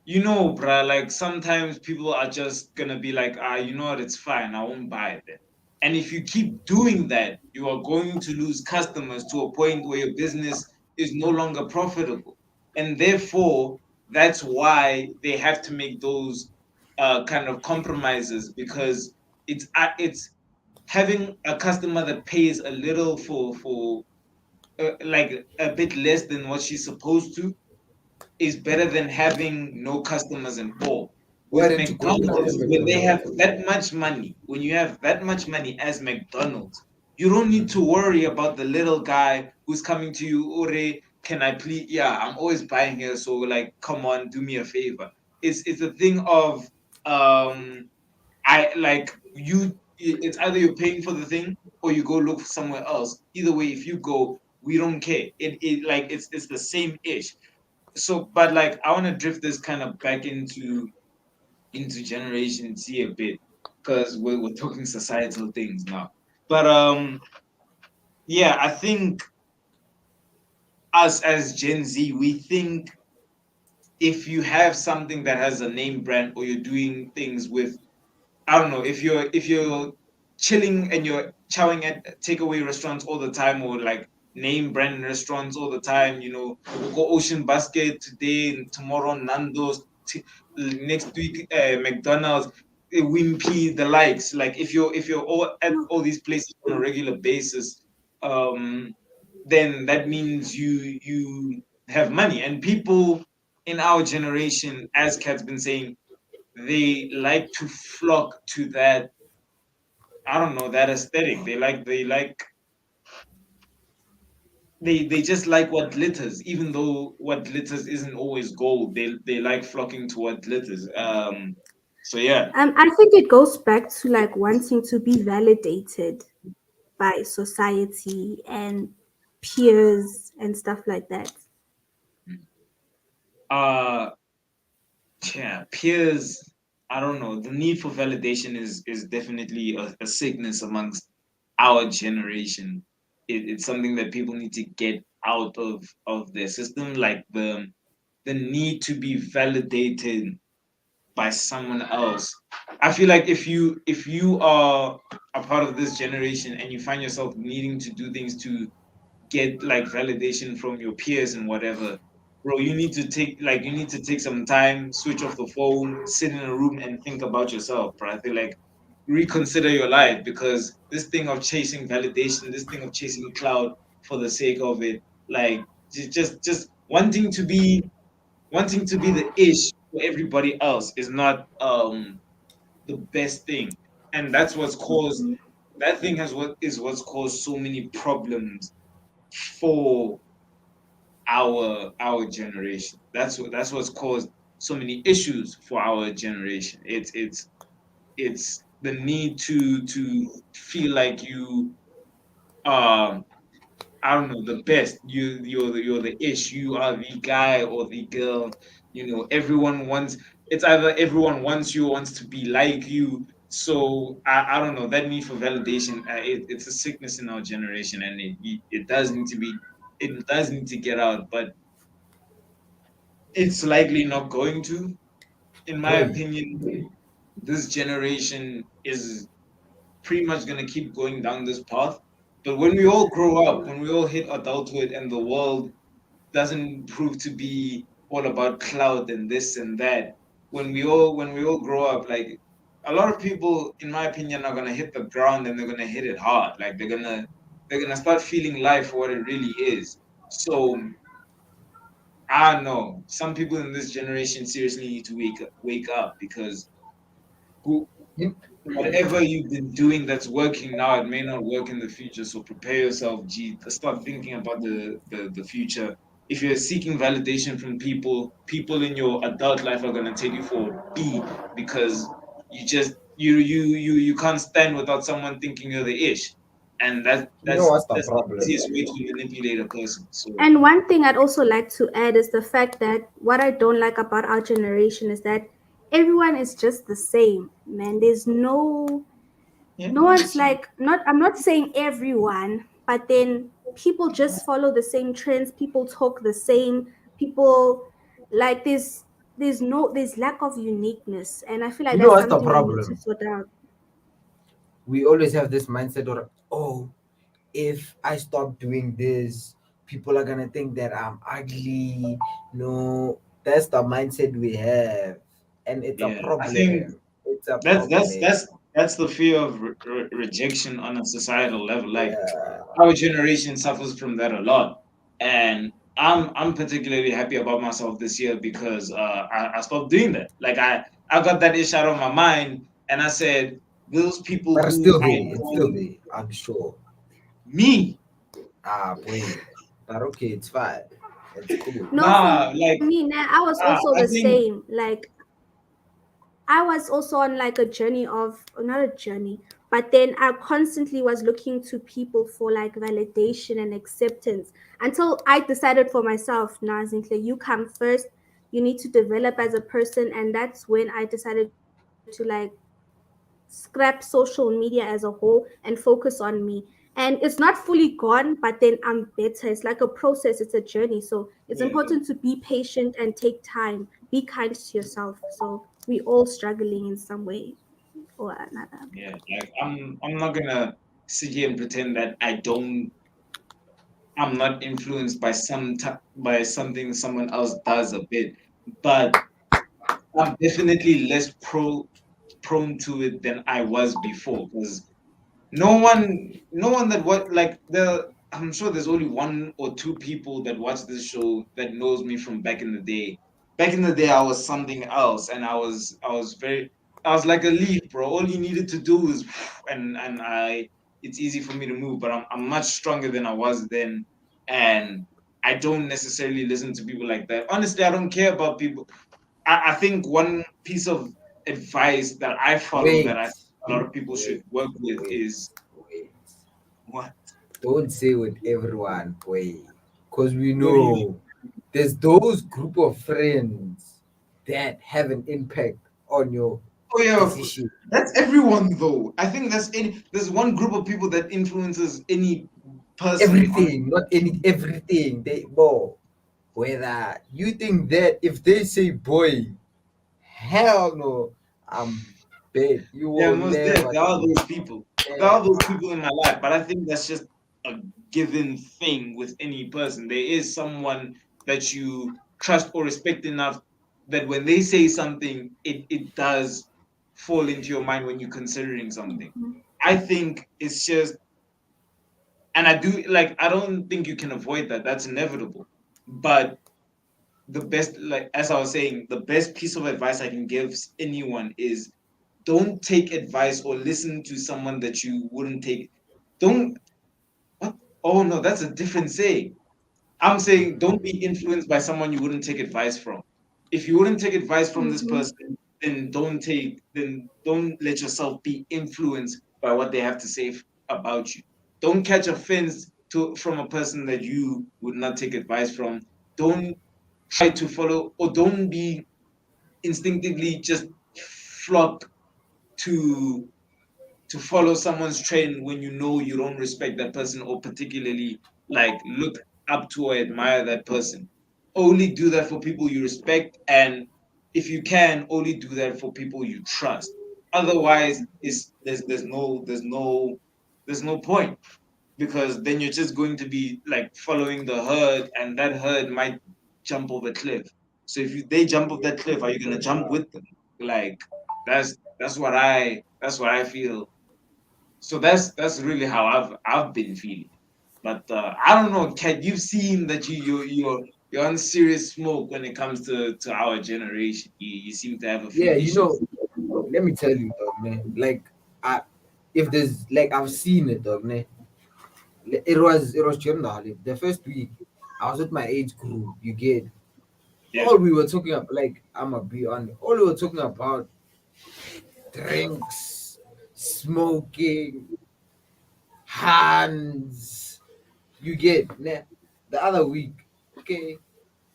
You know, bruh, like sometimes people are just gonna be like, you know what, it's fine, I won't buy it then. And if you keep doing that, you are going to lose customers to a point where your business is no longer profitable. And therefore, that's why they have to make those kind of compromises, because it's having a customer that pays a little for like a bit less than what she's supposed to is better than having no customers at all. Why With don't you go to McDonald's, when they have McDonald's? that much money, when you have that much money as McDonald's, you don't need to worry about the little guy who's coming to you, Ore, can I please? Yeah, I'm always buying here, so like, come on, do me a favor. It's a thing of I like you. It's either you're paying for the thing or you go look for somewhere else. Either way, if you go, we don't care. It like it's the same ish. So but like I want to drift this kind of back into Generation Z a bit, because we're talking societal things now. But yeah, I think us as Gen Z, we think if you have something that has a name brand, or you're doing things with, I don't know, if you're chilling and you're chowing at takeaway restaurants all the time, or like name brand restaurants all the time, we'll go Ocean Basket today, and tomorrow Nando's, next week McDonald's, Wimpy, the likes. Like if you're all at No. all these places on a regular basis, um, then that means you have money. And people in our generation, as Kat's been saying, they like to flock to that, I don't know, that aesthetic. They just like what glitters, even though what glitters isn't always gold. They like flocking to what glitters. So yeah. I think it goes back to like wanting to be validated by society and peers and stuff like that. uh yeah, peers, I don't know, the need for validation is definitely a sickness amongst our generation. It's something that people need to get out of their system, like the need to be validated by someone else. I feel like if you are a part of this generation and you find yourself needing to do things to get like validation from your peers and whatever, bro, you need to take some time, switch off the phone, sit in a room and think about yourself, bro. I feel like reconsider your life, because this thing of chasing validation, this thing of chasing cloud for the sake of it, like just wanting to be the ish for everybody else is not the best thing. And that's what's caused that thing has what is what's caused so many problems for our generation. That's what's caused so many issues for our generation. It's the need to feel like you are, I don't know, the best. You're the ish. You are the guy or the girl. Everyone wants. It's either everyone wants you or wants to be like you. So I don't know, that need for validation. It's a sickness in our generation, and it does need to be. It does need to get out, but it's likely not going to. In my Oi, opinion, this generation is pretty much going to keep going down this path. But when we all grow up, when we all hit adulthood and the world doesn't prove to be all about cloud and this and that, when we all grow up, like a lot of people, in my opinion, are gonna hit the ground, and they're gonna hit it hard. Like they're gonna start feeling life for what it really is. So I don't know. Some people in this generation seriously need to wake up, because who you, whatever you've been doing that's working now, it may not work in the future. So prepare yourself, G. Start thinking about the future. If you're seeking validation from people in your adult life are gonna take you for a B, because you can't stand without someone thinking you're the ish. And that you know that's what's the that's the problem? easiest way to manipulate a person. So And one thing I'd also like to add is the fact that what I don't like about our generation is that everyone is just the same, man. There's no yeah, no one's it's true. like, not I'm not saying everyone, but then people just follow the same trends, people talk the same, people like there's lack of uniqueness, and I feel like You know that's what's the something we need to problem? sort out. We always have this mindset or oh, if I stop doing this, people are gonna think that I'm ugly. No, that's the mindset we have, and it's a Yeah, I think problem. It's a that's that's problem. that's that's the fear of rejection on a societal level. Like Yeah. our generation suffers from that a lot, and I'm particularly happy about myself this year because I stopped doing that. Like I got that ish out of my mind, and I said those people But it's who still I there. It's still know there. I'm sure. me, Ah, boy. But okay, it's fine. It's cool. No, for nah, me, like I was also the I think same. Like I was also on like a journey of not a journey, but then I constantly was looking to people for like validation and acceptance until I decided for myself, nah, Zinhle, you come first. You need to develop as a person, and that's when I decided to like scrap social media as a whole and focus on me. And it's not fully gone, but then I'm better. It's like a process, it's a journey. So it's yeah, important to be patient and take time. Be kind to yourself. So we all struggling in some way or another. yeah. Like I'm not gonna sit here and pretend that I'm not influenced by by something someone else does a bit, but I'm definitely less prone to it than I was before. Because no one that what like the I'm sure there's only one or two people that watch this show that knows me from back in the day. Back in the day, I was something else, and I was like a leaf, bro. All you needed to do is and I it's easy for me to move, but I'm much stronger than I was then, and I don't necessarily listen to people like that. Honestly, I don't care about people. I think one piece of advice that I follow that Wait, I think a lot of people should wait, work with wait, is wait. what? Don't say with everyone, boy. Because we What do you mean? know there's those group of friends that have an impact on your Oh yeah, decision. that's everyone though. I think there's one group of people that influences any person on. Everything, not any everything. They bo whether you think that if they say boy, hell no, I'm bet you Yeah, will most dead. never There are do those people. There are those never. people in my life, but I think that's just a given thing with any person. There is someone that you trust or respect enough that when they say something, it does fall into your mind when you're considering something. Mhm. I think it's just, and I do like, I don't think you can avoid that. That's inevitable. But the best, like as I was saying, the best piece of advice I can give anyone is don't take advice or listen to someone that you wouldn't take. Don't what? Oh no, that's a different saying. I'm saying don't be influenced by someone you wouldn't take advice from. If you wouldn't take advice from this Mhm. person, then don't let yourself be influenced by what they have to say about you. Don't catch offense to from a person that you would not take advice from. Don't try to follow or don't be instinctively just flock to follow someone's trend when you know you don't respect that person or particularly like look up to or admire that person. Only do that for people you respect, and if you can, only do that for people you trust. Otherwise, it's there's no point because then you're just going to be like following the herd, and that herd might jump off a cliff. So if they jump off that cliff, are you gonna jump with them? Like that's what I feel. So that's really how I've been feeling. But I don't know, Kat. You've seen that you're on serious smoke when it comes to our generation. You seem to have a few Yeah, issues. let me tell you, dog, man. Like, I if there's like I've seen it, dog, man. It was during the holiday. The first week, I was with my age group. You get Yeah, all we were talking about. Like I'ma be honest, all we were talking about drinks, smoking, hands. You get nah. The other week, okay,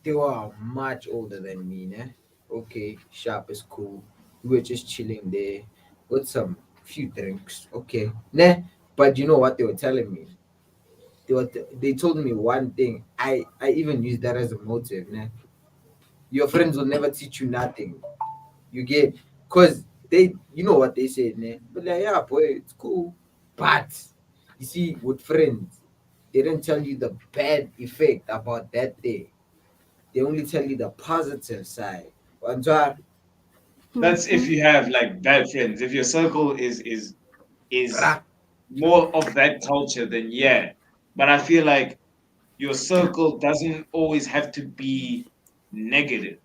they were much older than me, nah. Okay, sharp is cool. We were just chilling there with some few drinks. Okay, nah. But you know what they were telling me? they told me one thing. I even used that as a motive. Nah. Your friends will never teach you nothing. You get, cause they, you know what they said, nah. But like, yeah, boy, it's cool. But you see, with friends, they don't tell you the bad effect about that thing. They only tell you the positive side. Wanjwa, That's if Mhm. you have like bad friends. If your circle is bra, more of that culture, then yeah. But I feel like your circle doesn't always have to be negative.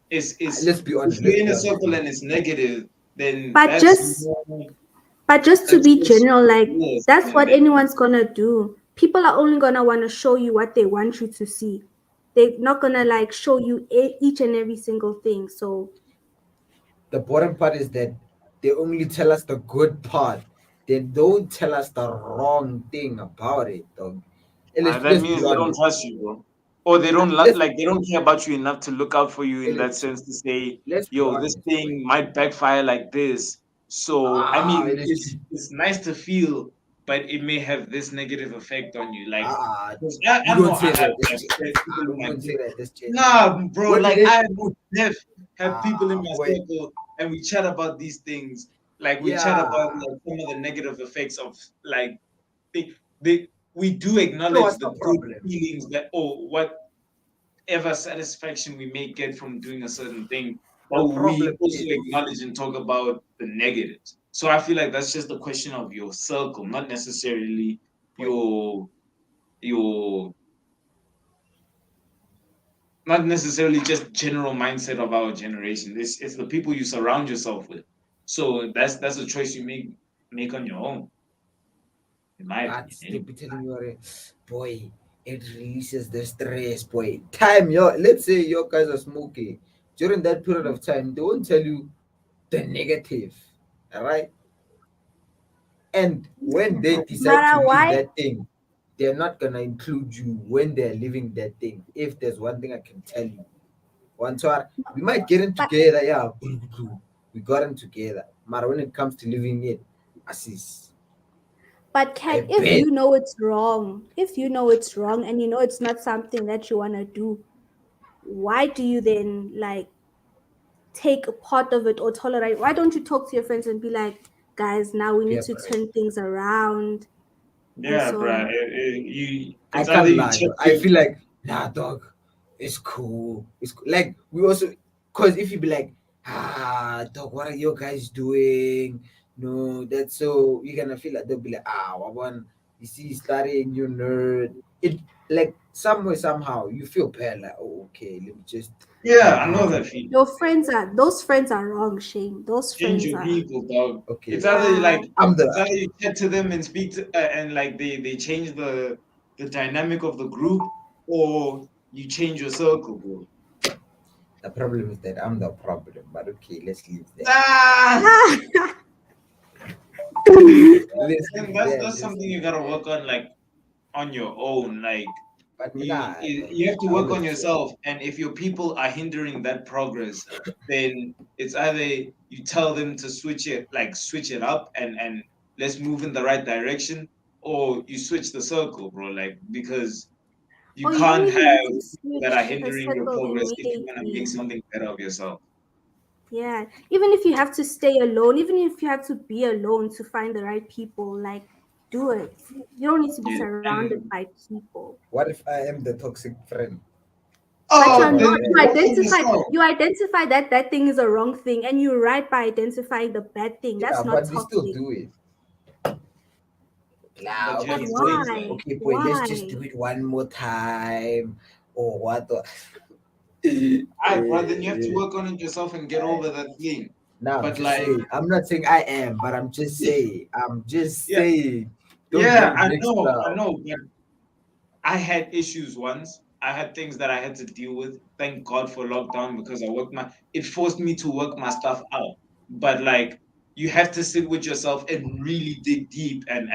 Is let's be if honest. you're Let's in be a honest. circle and it's negative, then But just to that's be just general, like yes, that's and what then anyone's gonna do. People are only gonna want to show you what they want you to see. They're not gonna like show you each and every single thing. So The bottom part is that they only tell us the good part. They don't tell us the wrong thing about it, dog. And that let's be means they don't honest. trust you, bro. Or they don't Let's like they don't care about you enough to look out for you in that let's sense to say, let's be yo, this honest, boy. thing might backfire like this. So I mean, LSG. it's nice to feel, but it may have this negative effect on you. Like, Ah, 'cause you I know don't I say have that. This like shit. people in my Don't say group. that. This shit. Nah, bro, What did like they I put? have people in my Boy. circle and we chat about these things. Like we chat Yeah. about like some of the negative effects of like they we do You know acknowledge what's the the good problem? feelings that or whatever satisfaction we may get from doing a certain thing, The but we problem also is acknowledge and talk about the negatives. So I feel like that's just a question of your circle, not necessarily boy. your your not necessarily just general mindset of our generation. It's the people you surround yourself with. So that's a choice you make on your own, in my But opinion. they Anyway. be telling you, boy, it releases the stress, boy. Time, let's say your guys are smoking. During that period of time, they won't tell you the negative. All right. And when they decide to Mara, leave why? that thing, they're not gonna include you when they're leaving that thing. If there's one thing I can tell you, one time we might get in But together, yeah, we got in together. But when it comes to living it, assist. but I Kat, bet. if you know it's wrong and you know it's not something that you wanna do, why do you then like take a part of it or tolerate? Why don't you talk to your friends and be like, guys, now we need Peer to pressure. turn things around and Yeah, so bruh. on. I It's either can't you lie check though. I your feel like nah, dog. It's cool. It's cool. Like we also, cause if you be like, dog, what are you guys doing? No, that's so you're gonna feel like they'll be like, one. You see, studying, you nerd. It like somewhere somehow you feel bad. Like, oh, okay, let me just yeah, I know engage that with. feeling. Your friends are those friends are wrong, Shane. Those Change friends your are people, dog. It's Okay, either yeah. like I'm it's the either you chat to them and speak to and like they change the dynamic of the group, or you change your circle, bro. the problem is that I'm the problem. But okay, let's leave that. Ah, Let's then leave that. that's Let's something you leave gotta that. work on like on your own. Like But me, you nah, you have to I work on always chill. yourself, and if your people are hindering that progress, then it's either you tell them to switch it up and let's move in the right direction, or you switch the circle, bro. Like because you Or you don't can't even need have to people that are switch a hindering your circle progress if you want to make immediately. something better of yourself. Yeah. Even if you have to stay alone, even if you have to be alone to find the right people, like do it. You don't need to be Yeah. surrounded And by people. What if I am the toxic friend? But What you're oh, about then not. that? you work on yourself. You identify that that thing is a wrong thing, and you're right by identifying the bad thing. Yeah, That's not but we still toxic. do it. But Nah, you have But okay, to boy. change that. why? Okay, boy. Let's just do Why? it one more time. Or what? All right, bro. Then you have to Eh, work on it yourself and get I- over that thing. Now I'm But just like, saying. I'm not saying I am, but I'm just saying. I'm just yeah, saying. Don't get yeah, it mixed I up. know. But I had issues once. I had things that I had to deal with. Thank God for lockdown because it forced me to work my stuff out. But like you have to sit with yourself and really dig deep and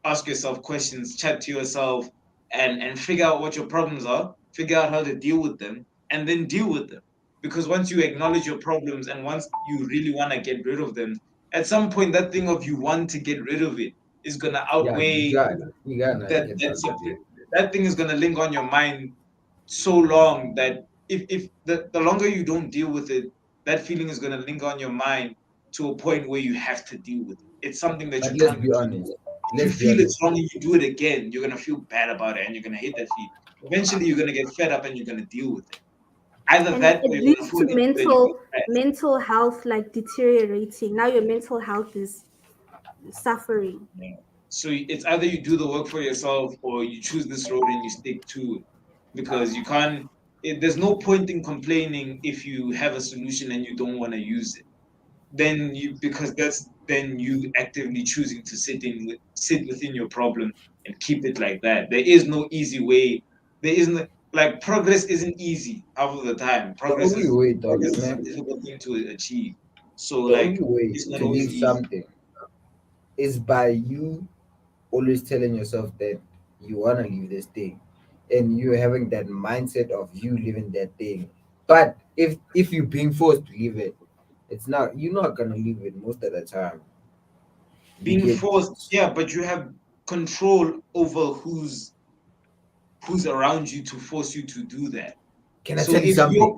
ask yourself questions, chat to yourself and figure out what your problems are, figure out how to deal with them, and then deal with them. Because once you acknowledge your problems and once you really want to get rid of them, at some point that thing of you want to get rid of it is gonna Yeah, outweigh you gotta that get that what you sub- did. that thing is gonna linger on your mind so long that if the longer you don't deal with it, that feeling is gonna linger on your mind to a point where you have to deal with it. It's something that But you let's can't be keep. honest. If you Let's be feel honest. it's wrong and you do it again, you're gonna feel bad about it and you're gonna hate that feeling. Eventually, you're gonna get fed up and you're gonna deal with it. Either And that it or you're gonna leads fall to into it and you get stressed. mental health like deteriorating. Now your mental health is suffering. Yeah. So it's either you do the work for yourself or you choose this road and you stick to it because you can't. There's no point in complaining if you have a solution and you don't want to use it. Then you because that's then you actively choosing to sit within your problem and keep it like that. There is no easy way. There isn't like progress isn't easy half of the time. The only way, dog, Progress is a man. difficult thing to achieve. So The like only way it's not to always leave easy. something is by you always telling yourself that you wanna leave this thing, and you having that mindset of you leaving that thing. But if you're being forced to leave it, it's not you're not gonna leave it most of the time. You Being get. forced, yeah, but you have control over who's around you to force you to do that. Can I So tell you something?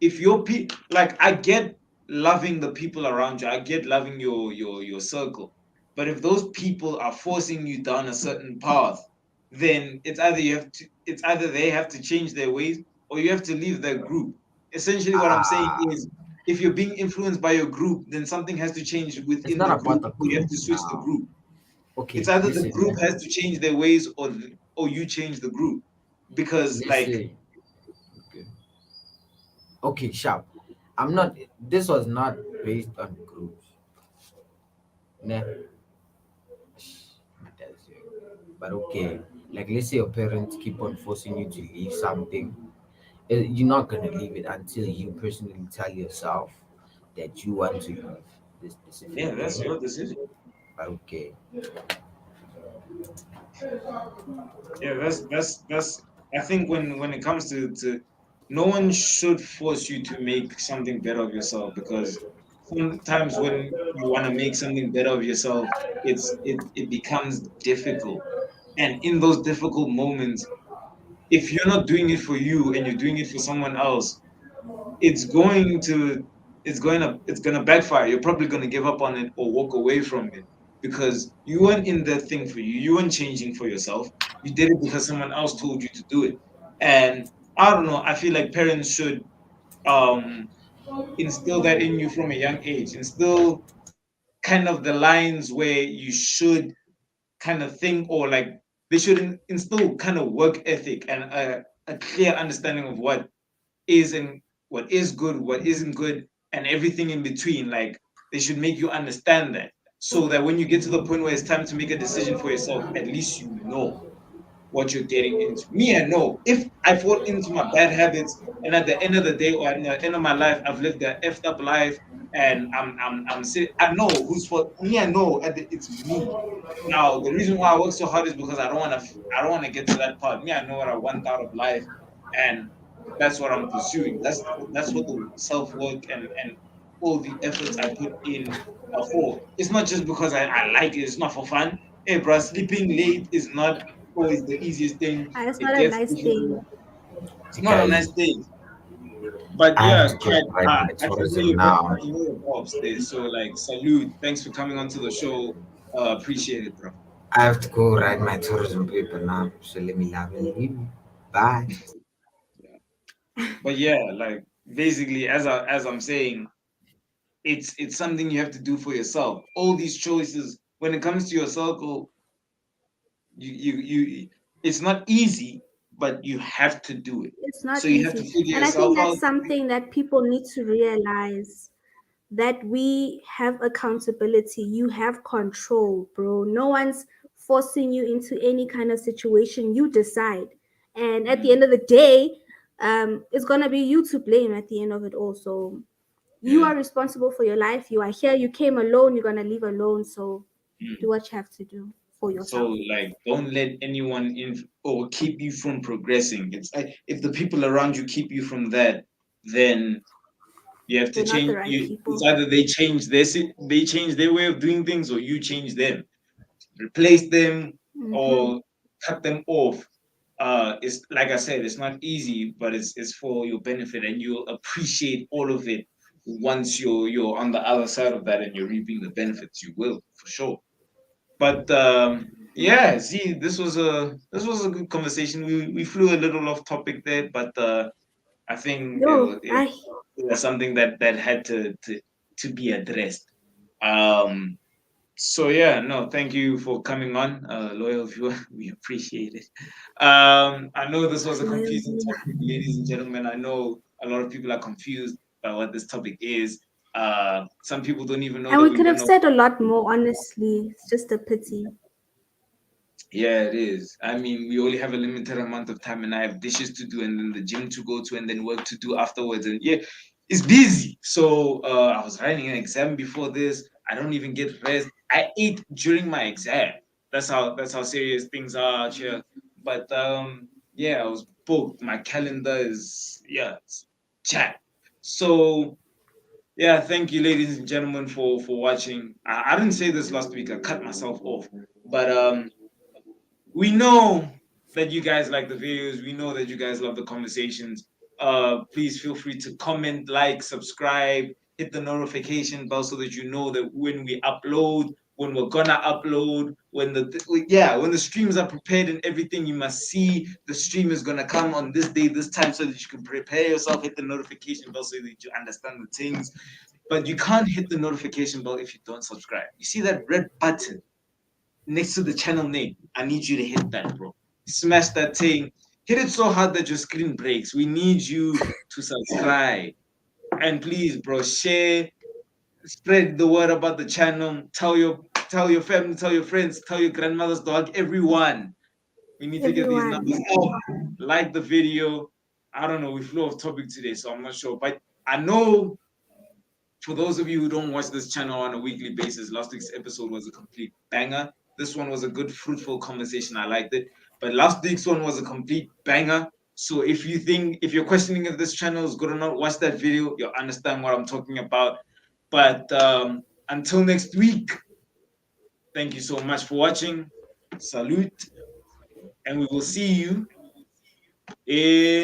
if your people, like I get loving the people around you, I get loving your circle, but if those people are forcing you down a certain path, then it's either they have to change their ways or you have to leave their group. Essentially, what I'm saying Ah, is, if you're being influenced by your group, then something has to change it's within not the about group. the You have group to switch the now. group. It's Okay, either the listen, group man. has to change their ways or you change the group because like Listen. Okay. Okay, sharp. I'm not. This was not based on groups. Nah, that's it. But okay, like let's say your parents keep on forcing you to leave something, you're not gonna leave it until you personally tell yourself that you want to leave this specific yeah, that's thing. your decision. But okay, Yeah, that's. I think when it comes to, no one should force you to make something better of yourself because sometimes when you want to make something better of yourself, it becomes difficult, and in those difficult moments, if you're not doing it for you and you're doing it for someone else, it's going to it's gonna backfire. You're probably gonna give up on it or walk away from it because you weren't in that thing for you. You weren't changing for yourself. You did it because someone else told you to do it. And I don't know. I feel like parents should um, instill that in you from a young age. Instill kind of the lines where you should kind of think or like they should instill kind of work ethic and a clear understanding of what isn't what is good, what isn't good, and everything in between. Like they should make you understand that, so that when you get to the point where it's time to make a decision for yourself, at least you know what you're getting into. Me, I know if I fall into my bad habits, and at the end of the day or at the end of my life, I've lived a effed up life, and I know who's fault. Me, I know it's me. Now, the reason why I work so hard is because I don't want to get to that part. Me, I know what I want out of life, and that's what I'm pursuing. That's what the self work and all the efforts I put in are for. It's not just because I like it. It's not for fun. Hey, bro, sleeping late is not always the easiest thing. It's It not a gets nice thing. difficult. It's not a guys, nice thing. But I have yeah, to go Kat, write my I can hear tourism you very now. you know your pops there. So like salute. Thanks for coming onto the show. Appreciate it, bro. I have to go write my tourism paper now. So let me love and leave. Bye. Yeah. But yeah, like basically as I'm saying, it's something you have to do for yourself. All these choices when it comes to your circle, you it's not easy, but you have to do it. It's So not you have to easy. figure And I think yourself out. that's something that people need to realize, that we have accountability. You have control, bro. No one's forcing you into any kind of situation. You decide. And at the Mm, end of the day, it's going to be you to blame at the end of it all. So you yeah. are responsible for your life. You are here. You came alone. You're going to leave alone. So do Mm. what you have to do for So yourself. like, don't let anyone in or keep you from progressing. It's like if the people around you keep you from that, then you have to They're not the change. right You it's people. either they change their way of doing things, or you change them. replace them Mm-hmm. or cut them off. It's like I said, it's not easy, but it's for your benefit, and you'll appreciate all of it once you're on the other side of that and you're reaping the benefits. You will for sure. But yeah, see, this was a good conversation. We flew a little off topic there, but I think it was Yo, it, it was something that had to be addressed. Um, so yeah, no, thank you for coming on, loyal viewer. We appreciate it. I know this was a confusing loyalty. topic, ladies and gentlemen. I know a lot of people are confused by what this topic is. Some people don't even know And that we we're could have gonna. said a lot more, honestly. It's just a pity. Yeah, it is. I mean, we only have a limited amount of time, and I have dishes to do, and then the gym to go to, and then work to do afterwards. And yeah, it's busy. So I was writing an exam before this. I don't even get rest. I ate during my exam. That's how serious things are out here. But yeah, I was booked. My calendar is it's chat. So yeah, thank you, ladies and gentlemen, for watching. I didn't say this last week. I cut myself off, but we know that you guys like the videos. We know that you guys love the conversations. Please feel free to comment, like, subscribe, hit the notification bell so that you know that when we upload, when we're gonna upload, when the streams are prepared and everything, you must see the stream is gonna come on this day, this time, so that you can prepare yourself, hit the notification bell so that you understand the things. But you can't hit the notification bell if you don't subscribe. You see that red button next to the channel name. I need you to hit that, bro. Smash that thing. Hit it so hard that your screen breaks. We need you to subscribe. And please, bro, share, spread the word about the channel. Tell your family, tell your friends, tell your grandmother's dog, everyone. We need to get these Everyone. numbers up. Like the video. I don't know. We flew off topic today, so I'm not sure. But I know for those of you who don't watch this channel on a weekly basis, last week's episode was a complete banger. This one was a good, fruitful conversation. I liked it. But last week's one was a complete banger. So if you're questioning if this channel is good or not, watch that video. You'll understand what I'm talking about. But until next week, thank you so much for watching. Salute. And we will see you in